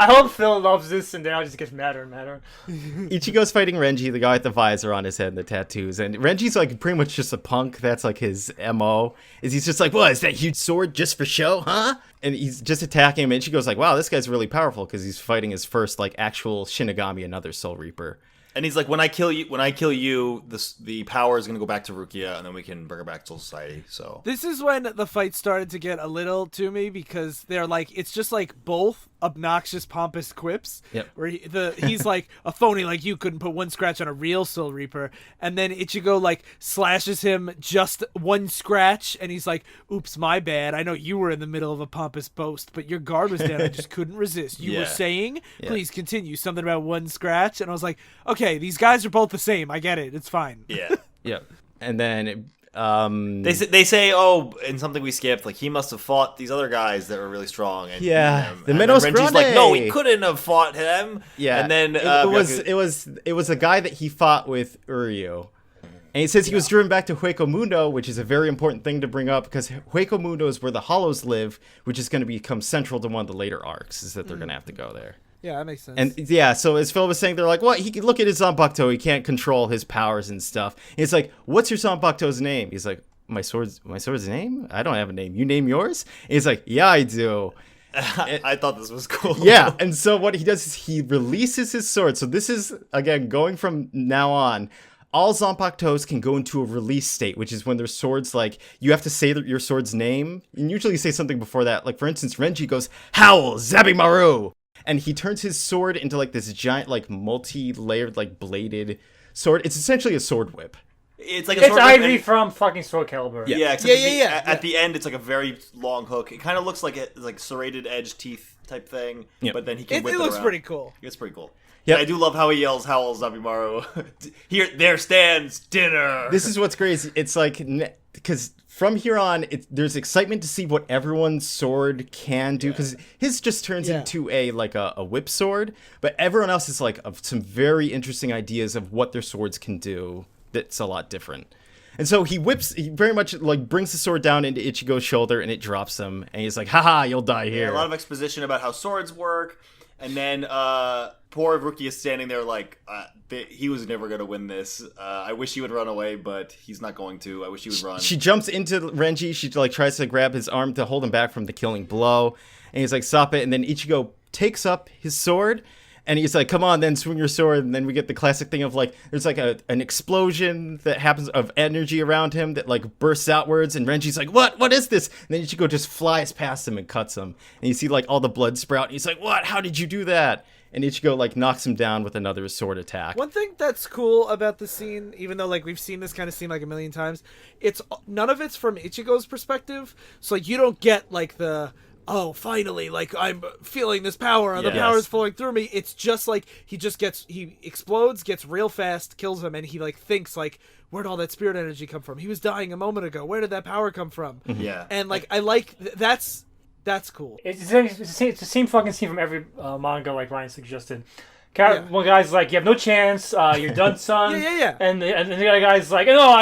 I hope Phil loves this, and then I'll just get madder and madder. Ichigo's fighting Renji, the guy with the visor on his head and the tattoos, and Renji's like pretty much just a punk. That's like his MO. Is he's just like, what is that huge sword just for show, huh? And he's just attacking him, and Ichigo's like, wow, this guy's really powerful because he's fighting his first like actual Shinigami, another Soul Reaper. And he's like, when I kill you, the power is gonna go back to Rukia, and then we can bring her back to society. So This is when the fight started to get a little to me because they're like, it's just like both obnoxious, pompous quips. Yep. Where he's like, a phony like you couldn't put one scratch on a real Soul Reaper, and then Ichigo like slashes him just one scratch, and he's like, "Oops, my bad. I know you were in the middle of a pompous boast, but your guard was down. I just couldn't resist. You were saying, please continue something about one scratch," and I was like, "Okay, these guys are both the same. I get it. It's fine." yeah. Yeah, and then They say, oh, and something we skipped, like he must have fought these other guys that were really strong. And Yeah, the and Menos then Renji's Grande. like, no, he couldn't have fought him. yeah, and then it was a guy that he fought with Uryu. And he says he was driven back to Hueco Mundo, which is a very important thing to bring up because Hueco Mundo is where the Hollows live, which is going to become central to one of the later arcs, is that they're going to have to go there. Yeah, that makes sense. And yeah, so as Phil was saying, they're like, what? He can look at his Zanpakuto, he can't control his powers and stuff. And it's like, what's your Zanpakuto's name? He's like, my sword's name? I don't have a name. You name yours? And he's like, yeah, I do. I thought this was cool. Yeah, and so what he does is he releases his sword. So this is, again, going from now on, all Zanpakutos can go into a release state, which is when their swords, like, you have to say your sword's name, and usually say something before that. Like, for instance, Renji goes, Howl, Zabimaru! And he turns his sword into, like, this giant, like, multi-layered, like, bladed sword. It's essentially a sword whip. It's like a It's sword Ivy whip, from fucking Soul Calibur. Yeah, Yeah. At the end, it's like a very long hook. It kind of looks like a like serrated edge teeth type thing. Yep. But then he can whip it it looks around. pretty cool. It's pretty cool. Yep. And I do love how he yells, "Howl, Zabimaru!" There stands dinner. This is what's crazy. It's like, because from here on, there's excitement to see what everyone's sword can do, because his just turns into a whip sword, but everyone else is like of some very interesting ideas of what their swords can do. That's a lot different. And so he very much like brings the sword down into Ichigo's shoulder and it drops him, and he's like, haha, you'll die here. Yeah, a lot of exposition about how swords work, and then poor Rukia is standing there like, he was never going to win this. I wish he would run away, but he's not going to. I wish he would run. She jumps into Renji. She like tries to grab his arm to hold him back from the killing blow. And he's like, stop it. And then Ichigo takes up his sword. And he's like, come on, then swing your sword. And then we get the classic thing of like, there's like an explosion that happens of energy around him that like bursts outwards. And Renji's like, what is this? And then Ichigo just flies past him and cuts him. And you see like all the blood sprout. And he's like, what? How did you do that? And Ichigo like knocks him down with another sword attack. One thing that's cool about the scene, even though like we've seen this kind of scene like a million times, it's none of it's from Ichigo's perspective. So like you don't get like the, oh, finally, like I'm feeling this power, and the power is flowing through me. It's just like he explodes, gets real fast, kills him, and he like thinks like, where'd all that spirit energy come from? He was dying a moment ago. Where did that power come from? Yeah. And like I like that's cool. It's the same fucking scene from every manga, like Ryan suggested. One guy's like, you have no chance, you're done, son. Yeah. And the other guy's like, no,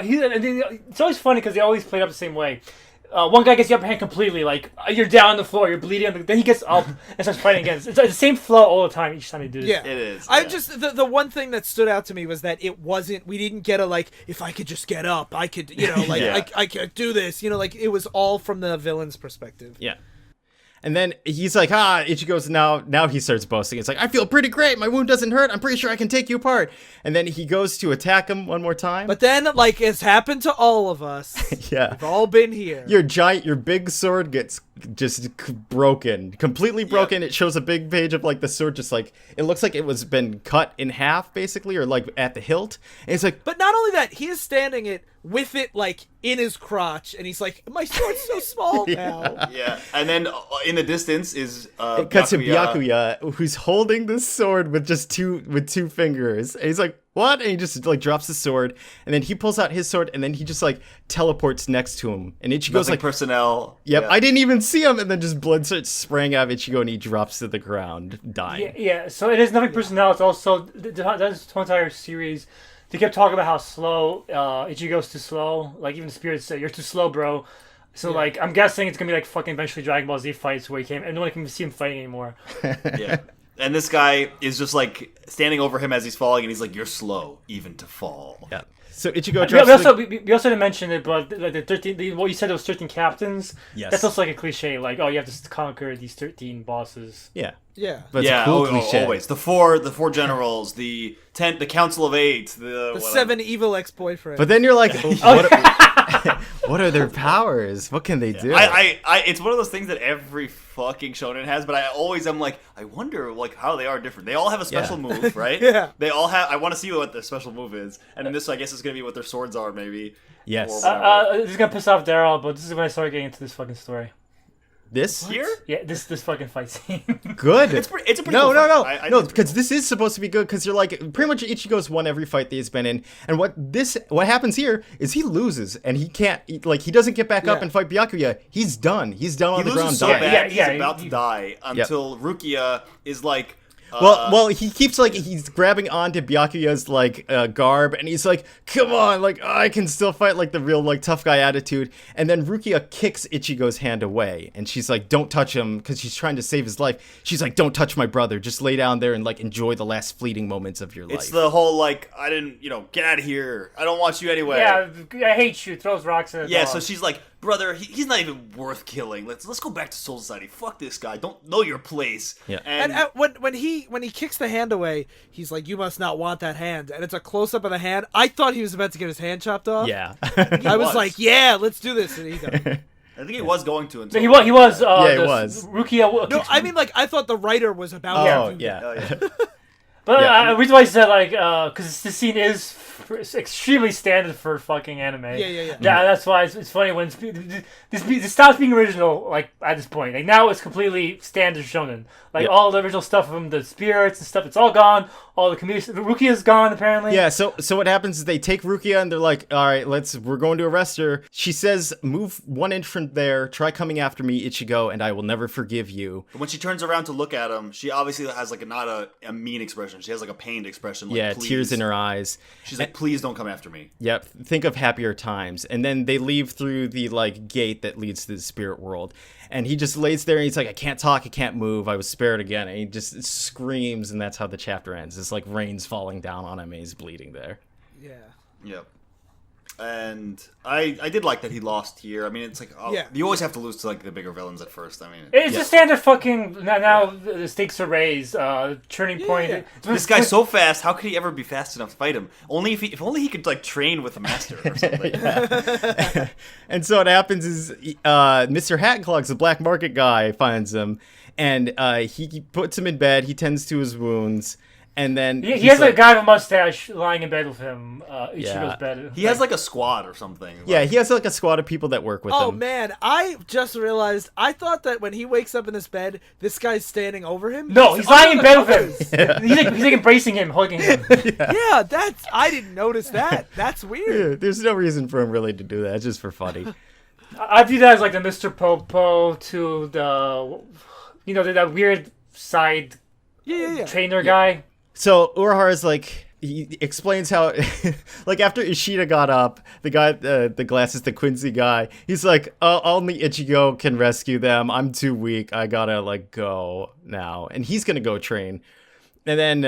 it's always funny because they always play it up the same way. one guy gets the upper hand completely. Like you're down on the floor, you're bleeding. Then he gets up and starts fighting again. It's the same flow all the time. Each time you do this. Yeah, It is. I yeah. just the one thing that stood out to me was that it wasn't. We didn't get a like. If I could just get up, I could. Like Yeah. I could do this. Like it was all from the villain's perspective. Yeah. And then he's like, Ichigo's now he starts boasting. It's like, I feel pretty great. My wound doesn't hurt. I'm pretty sure I can take you apart. And then he goes to attack him one more time. But then, like it's happened to all of us. yeah. We've all been here. Your big sword gets just broken, completely broken. It shows a big page of like the sword, just like it looks like it was been cut in half, basically, or like at the hilt. And it's like, But not only that, he is standing it with it like in his crotch, and he's like, "My sword's so small now." Yeah, and then in the distance is it cuts to Byakuya, who's holding this sword with just two fingers. And he's like, what? And he just like drops the sword, and then he pulls out his sword, and then he just like teleports next to him. And Ichigo's Nothing like, personnel. yep, Yeah. I didn't even see him. And then just blood starts spraying out of Ichigo, and he drops to the ground, dying. Yeah. So it is nothing personnel. It's also this whole entire series. They kept talking about how slow Ichigo's too slow. Like even the spirits say, "You're too slow, bro." So like I'm guessing it's gonna be like fucking eventually Dragon Ball Z fights where he came and no one can see him fighting anymore. Yeah. And this guy is just like standing over him as he's falling, and he's like, "You're slow, even to fall." Yeah. So Ichigo We drops. also didn't mention it, but the 13, what you said, those 13 captains. Yes. That's also like a cliche. Like, oh, you have to conquer these 13 bosses. Yeah. Yeah. But it's yeah, a cool cliche. always the four generals, the Council of Eight, the whatever. 7 evil ex-boyfriends. But then you're like, what are their powers? What can they do? It's one of those things that every fucking shonen has, but I always am like, I wonder like how they are different. They all have a special move, right? Yeah. They all have. I want to see what their special move is, and in this, I guess, is gonna be what their swords are, maybe. Yes. Or whatever. This is gonna piss off Darryl, but this is when I started getting into this fucking story. This Here? Yeah, this fucking fight scene. good. It's a pretty no, cool no, fight. no, I think no. it's Because this is supposed to be good. Because you're like pretty much Ichigo's won every fight that he's been in, and what happens here is he loses and he can't he doesn't get back up Yeah. and fight Byakuya. He's done. He's done on He the ground loses so dying. bad, Yeah, he's about to die until Rukia is like. Well, he keeps he's grabbing onto Byakuya's garb, and he's like, "Come on, I can still fight," like the real tough guy attitude. And then Rukia kicks Ichigo's hand away, and she's like, "Don't touch him," because she's trying to save his life. She's like, "Don't touch my brother. Just lay down there and enjoy the last fleeting moments of your life." It's the whole I didn't, get out of here. I don't want you anyway. Yeah, I hate you. Throws rocks at a Yeah, dog. so she's like, brother, he's not even worth killing. Let's go back to Soul Society. Fuck this guy. Don't know your place. Yeah. And when he kicks the hand away, he's like, "You must not want that hand." And it's a close up of the hand. I thought he was about to get his hand chopped off. Yeah. I was was. like, "Yeah, let's do this." And he doesn't. I think he was going to until he was. Yeah, he was. Rukia. No, I mean I thought the writer was about. Oh, to do yeah. Oh, yeah. But Yeah. the reason why I said because this scene is extremely standard for fucking anime. Yeah. That's why it's funny when this stops being original. At this point, now it's completely standard shonen. All the original stuff from the spirits and stuff, it's all gone. All the community, Rukia's gone apparently. Yeah, so what happens is they take Rukia and they're like, "All right, we're going to arrest her." She says, "Move 1 inch from there, try coming after me, Ichigo, and I will never forgive you." When she turns around to look at him, she obviously has not a mean expression. She has a pained expression. Yeah, please. tears in her eyes. She's like, "Please don't come after me." Yep, think of happier times. And then they leave through the gate that leads to the spirit world. And he just lays there and he's like, "I can't talk, I can't move, I was spared again." And he just screams, and that's how the chapter ends. It's like rain's falling down on him and he's bleeding there. Yeah. Yep. And I did like that he lost here. I mean, it's you always have to lose to the bigger villains at first. I mean, It's a standard fucking. Now the stakes are raised. Turning point. Yeah. this guy's so fast. How could he ever be fast enough to fight him? If only he could train with a master or something. And so what happens is Mr. Hatclogs, the black market guy, finds him, and he puts him in bed. He tends to his wounds, and then He has a guy with a mustache lying in bed with him. Ichigo's bed. He has a squad or something. Yeah, he has a squad of people that work with him. Oh man, I just realized. I thought that when he wakes up in his bed, this guy's standing over him. No, he's lying in bed with him. He's embracing him, hugging him. Yeah, I didn't notice that. That's weird. Yeah, there's no reason for him really to do that. It's just for funny. I view that as the Mr. Popo to that weird side Yeah. trainer guy. So Urahara's like, he explains how, like, after Ishida got up, the guy, the glasses, the Quincy guy, he's like, only Ichigo can rescue them. I'm too weak. I gotta, like, go now. And he's gonna go train. And then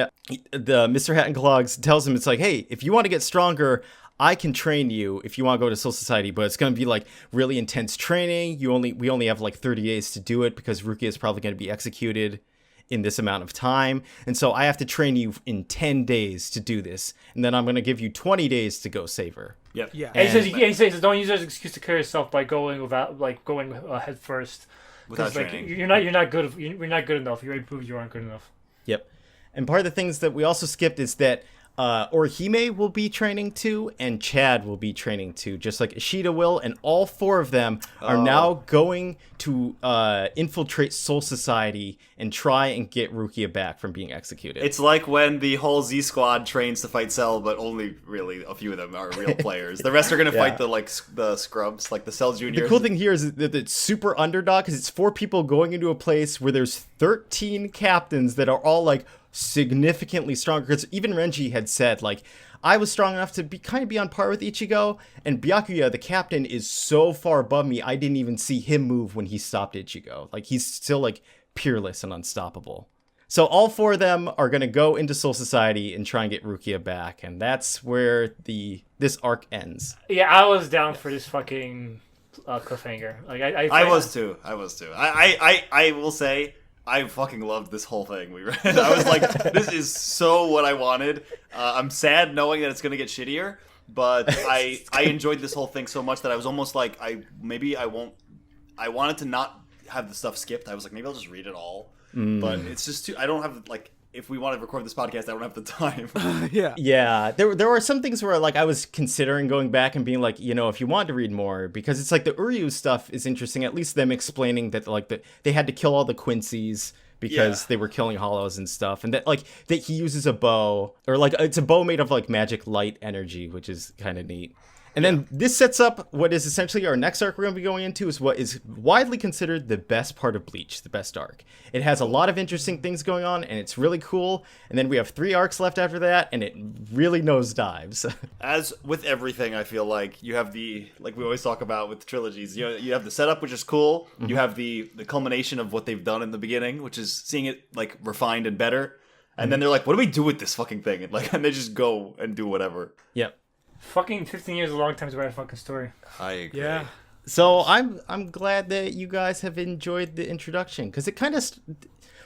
the Mr. Hattenclogs tells him, it's like, hey, if you want to get stronger, I can train you if you want to go to Soul Society, but it's going to be like really intense training. We only have like 30 days to do it because Rukia is probably going to be executed in this amount of time. And so I have to train you in 10 days to do this. And then I'm going to give you 20 days to go save her. Yep. Yeah. And he says don't use it as an excuse to kill yourself by going head first. Without Like, training. you're not good enough. You already proved you aren't good enough. Yep. And part of the things that we also skipped is that Orihime will be training too, and Chad will be training too, just like Ishida will, and all four of them are now going to infiltrate Soul Society and try and get Rukia back from being executed. It's like when the whole Z Squad trains to fight Cell, but only really a few of them are real players. The rest are going to fight the scrubs, like the Cell Juniors. The cool thing here is that it's super underdog, because it's 4 people going into a place where there's 13 captains that are all like significantly stronger, because even Renji had said, like, I was strong enough to be on par with Ichigo, and Byakuya, the captain, is so far above me, I didn't even see him move when he stopped Ichigo. Like, he's still, like, peerless and unstoppable. So all 4 of them are going to go into Soul Society and try and get Rukia back, and that's where this arc ends. Yeah, I was down for this fucking cliffhanger. Like I was too. I will say, I fucking loved this whole thing we read. I was like, this is so what I wanted. I'm sad knowing that it's going to get shittier, but I enjoyed this whole thing so much that I was almost like, I wanted to not have the stuff skipped. I was like, maybe I'll just read it all. But it's just too, I don't have, like, if we want to record this podcast, I don't have the time. Yeah. There were some things where, like, I was considering going back and being like, if you want to read more, because it's like the Uryu stuff is interesting. At least them explaining that, like, they had to kill all the Quincy's because they were killing hollows and stuff, and that he uses a bow, or like it's a bow made of like magic light energy, which is kind of neat. And then this sets up what is essentially our next arc we're going to be going into, is what is widely considered the best part of Bleach, the best arc. It has a lot of interesting things going on, and it's really cool. And then we have 3 arcs left after that, and it really nosedives. As with everything, I feel like you have like we always talk about with trilogies, you have the setup, which is cool. You have the culmination of what they've done in the beginning, which is seeing it like refined and better. And then they're like, what do we do with this fucking thing? And they just go and do whatever. Yep. Fucking 15 years is a long time to write a fucking story. I agree. Yeah. So I'm glad that you guys have enjoyed the introduction, because it kind of,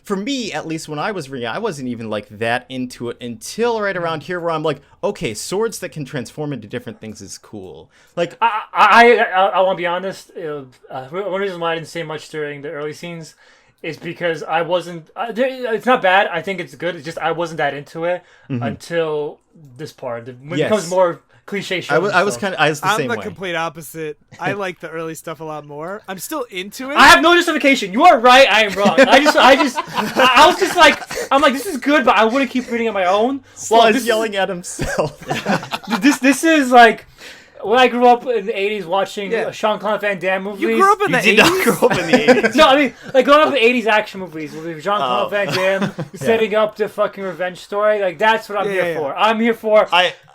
for me at least, when I was reading, I wasn't even like that into it until right around here, where I'm like, okay, swords that can transform into different things is cool. Like I want to be honest. One reason why I didn't say much during the early scenes is because I wasn't. It's not bad. I think it's good. It's just I wasn't that into it until this part. When it becomes more cliche. I was the I'm same the way. complete opposite. I like the early stuff a lot more. I'm still into it. I have no justification. You are right. I am wrong. I was just like, I'm like, this is good, but I wouldn't keep reading on my own. Well, he's yelling at himself. This is like. When I grew up in the 80s watching Jean-Claude Van Damme movies... You grew up in the 80s? You did not grow up in the 80s. No, I mean, like, growing up in the 80s action movies with Jean-Claude Van Damme setting up the fucking revenge story. Like, that's what I'm here for. I'm here for...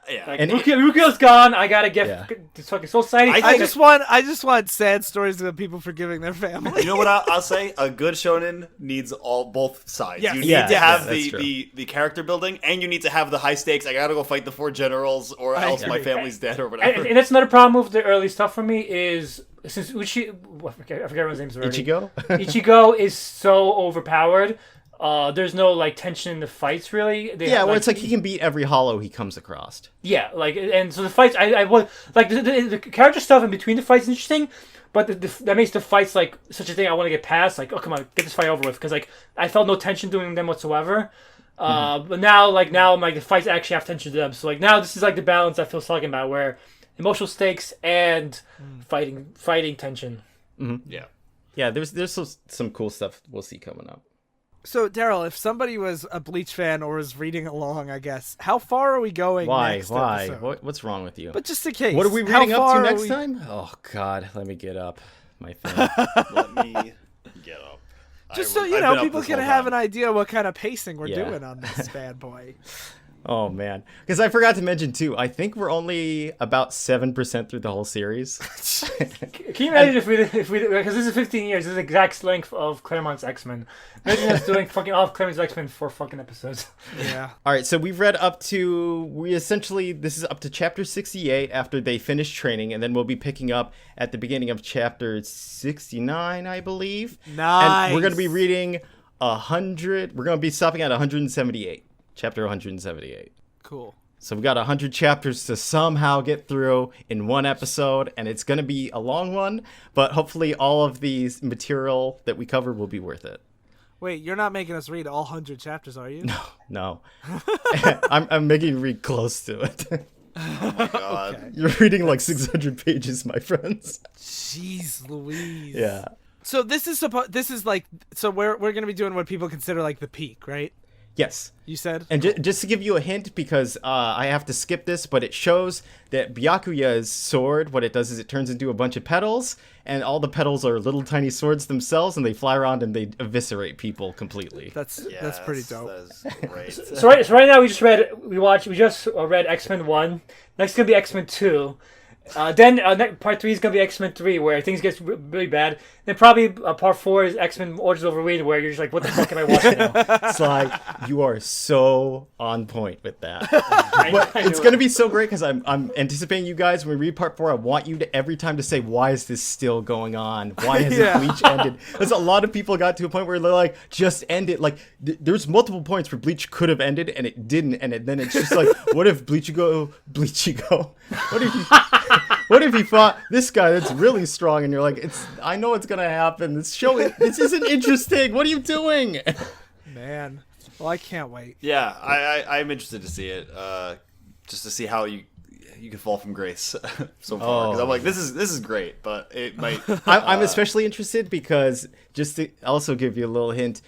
And Rukia's gone. I gotta get this fucking Soul Society. I just want sad stories of people forgiving their family. You know what I'll say? A good shonen needs both sides. Yes. You need to have the character building, and you need to have the high stakes. I gotta go fight the 4 generals, or else my family's dead, or whatever. And that's another problem with the early stuff for me is since I forget everyone's names already. Ichigo is so overpowered. There's no like tension in the fights really. Where it's like he can beat every hollow he comes across. Yeah, like, and so the fights, I was like the character stuff in between the fights is interesting, but that makes the fights like such a thing I want to get past. Like, oh come on, get this fight over with, because like I felt no tension doing them whatsoever. But now I'm like the fights actually have tension to them. So like now this is like the balance I feel talking about, where emotional stakes and fighting tension. Mm-hmm. Yeah. There's some cool stuff we'll see coming up. So, Darryl, if somebody was a Bleach fan or was reading along, I guess, how far are we going next episode? What's wrong with you? But just in case. What are we reading up to next time? Oh, God. Let me get up my thing. Let me get up. Just so, people can have an idea what kind of pacing we're doing on this bad boy. Oh man, because I forgot to mention too. I think we're only about 7% through the whole series. Can you imagine if we because this is 15 years, this is the exact length of Claremont's X-Men. Imagine us doing fucking all of Claremont's X-Men for fucking episodes. Yeah. All right, so we've read up to this is up to chapter 68 after they finish training, and then we'll be picking up at the beginning of chapter 69, I believe. Nice. And we're going to be reading 100. We're going to be stopping at 178. Chapter 178. Cool. So we got 100 chapters to somehow get through in one episode, and it's going to be a long one, but hopefully all of these material that we cover will be worth it. Wait, you're not making us read all 100 chapters, are you? No. I'm making you read close to it. Oh my god. Okay. You're reading like 600 pages, my friends. Jeez Louise. Yeah. So this is we're going to be doing what people consider like the peak, right? Yes. You said? And just to give you a hint, because I have to skip this, but it shows that Byakuya's sword, what it does is it turns into a bunch of petals, and all the petals are little tiny swords themselves, and they fly around and they eviscerate people completely. That's pretty dope. That is great. So right now we just read X-Men 1. Next is gonna be X-Men 2. Then part 3 is going to be X-Men 3, where things get really bad. Then probably part 4 is X-Men Origins Wolverine, where you're just like, what the fuck am I watching now? It's like, you are so on point with that. But it's going to be so great because I'm anticipating you guys, when we read part 4, I want you to every time to say, why is this still going on? Why hasn't Bleach ended? Because a lot of people got to a point where they're like, just end it. Like, there's multiple points where Bleach could have ended and it didn't. And then it's just like, what if Bleachigo? What if he fought this guy that's really strong, and you're like, I know it's gonna happen. This isn't interesting. What are you doing? Man, well, I can't wait. Yeah, I'm interested to see it, just to see how you can fall from grace so far. Because I'm like, this is great, but it might. I'm especially interested because, just to also give you a little hint,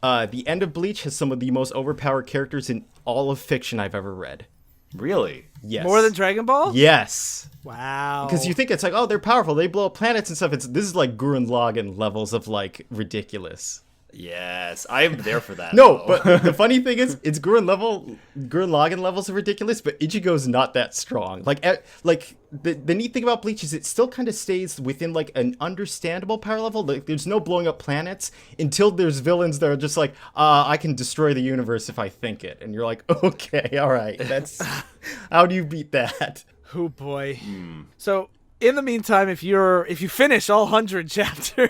the end of Bleach has some of the most overpowered characters in all of fiction I've ever read. Really? Yes. More than Dragon Ball? Yes. Wow. Because you think it's like, oh, they're powerful, they blow up planets and stuff. This is like Gurren Lagann levels of like ridiculous. Yes, I am there for that. No, though. but the funny thing is, it's Gurren Lagann levels of ridiculous, but Ichigo's not that strong. Like the neat thing about Bleach is it still kind of stays within like an understandable power level. Like there's no blowing up planets until there's villains that are just like, I can destroy the universe if I think it, and you're like, okay, all right, that's how do you beat that? Oh boy. So in the meantime, if you finish all 100 chapters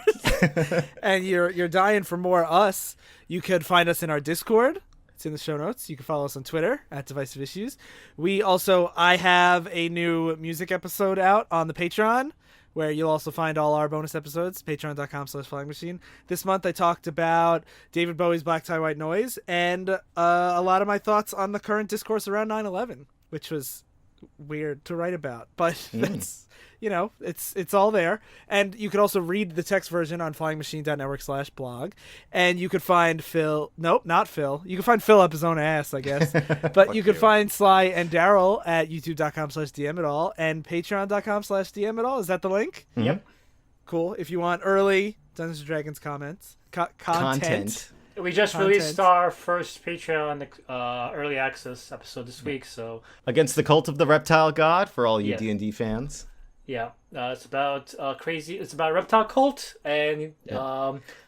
and you're dying for more us, you could find us in our Discord. It's in the show notes. You can follow us on Twitter at Divisive Issues. I have a new music episode out on the Patreon, where you'll also find all our bonus episodes, patreon.com/Flying Machine. This month I talked about David Bowie's Black Tie White Noise and a lot of my thoughts on the current discourse around 9/11, which was weird to write about, but it's all there. And you could also read the text version on flyingmachine.network/blog, and you could find not Phil, you can find Phil up his own ass, I guess. But you could find Sly and Darryl at youtube.com/dmAtall and patreon.com/dmAtall. Is that the link? Yep. Cool. If you want early Dungeons & Dragons content. We just released our first Patreon early access episode this week, so Against the Cult of the Reptile God, for all you Yeah. D&D fans. yeah, it's about It's about a reptile cult and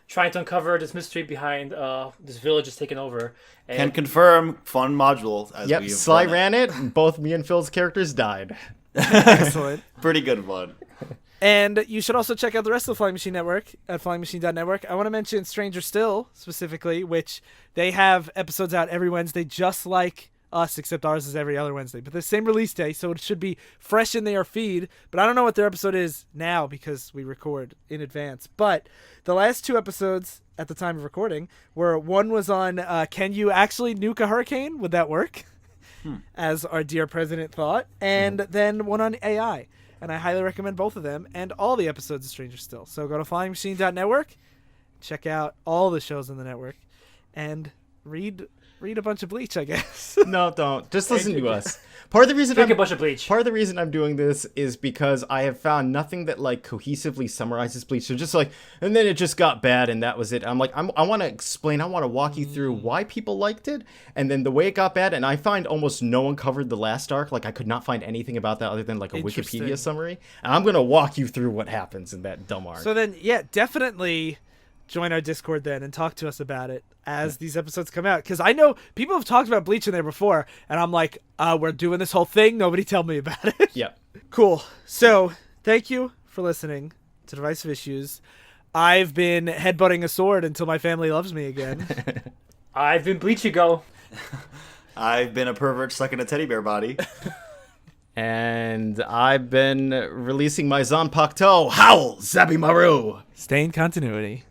trying to uncover this mystery behind this village is taken over. And Can confirm, fun module. As Yep, we've Sly run ran it, and both me and Phil's characters died. Excellent. Pretty good one. And you should also check out the rest of the Flying Machine Network at flyingmachine.network. I want to mention Stranger Still specifically, which they have episodes out every Wednesday, just like us, except ours is every other Wednesday. But the same release day, so it should be fresh in their feed. But I don't know what their episode is now because we record in advance. But the last 2 episodes at the time of recording one was on can you actually nuke a hurricane? Would that work? As our dear president thought. And then one on AI. And I highly recommend both of them and all the episodes of Stranger Still. So go to flyingmachine.network, check out all the shows on the network, and read read a bunch of Bleach, I guess. No, don't. Just listen to us. Part of the reason Drink a bunch of Bleach. Part of the reason I'm doing this is because I have found nothing that like cohesively summarizes Bleach. So just like, and then it just got bad, and that was it. I'm like, I want to explain. I want to walk you through why people liked it, and then the way it got bad. And I find almost no one covered the last arc. Like I could not find anything about that other than like a Interesting. Wikipedia summary. And I'm gonna walk you through what happens in that dumb arc. So then, yeah, definitely join our Discord then and talk to us about it as these episodes come out. Because I know people have talked about Bleach in there before, and I'm like, we're doing this whole thing. Nobody tell me about it. Yep. Cool. So thank you for listening to Divisive Issues. I've been headbutting a sword until my family loves me again. I've been Bleachigo. I've been a pervert stuck in a teddy bear body. And I've been releasing my Zanpakuto Howl Zabimaru. Stay in continuity.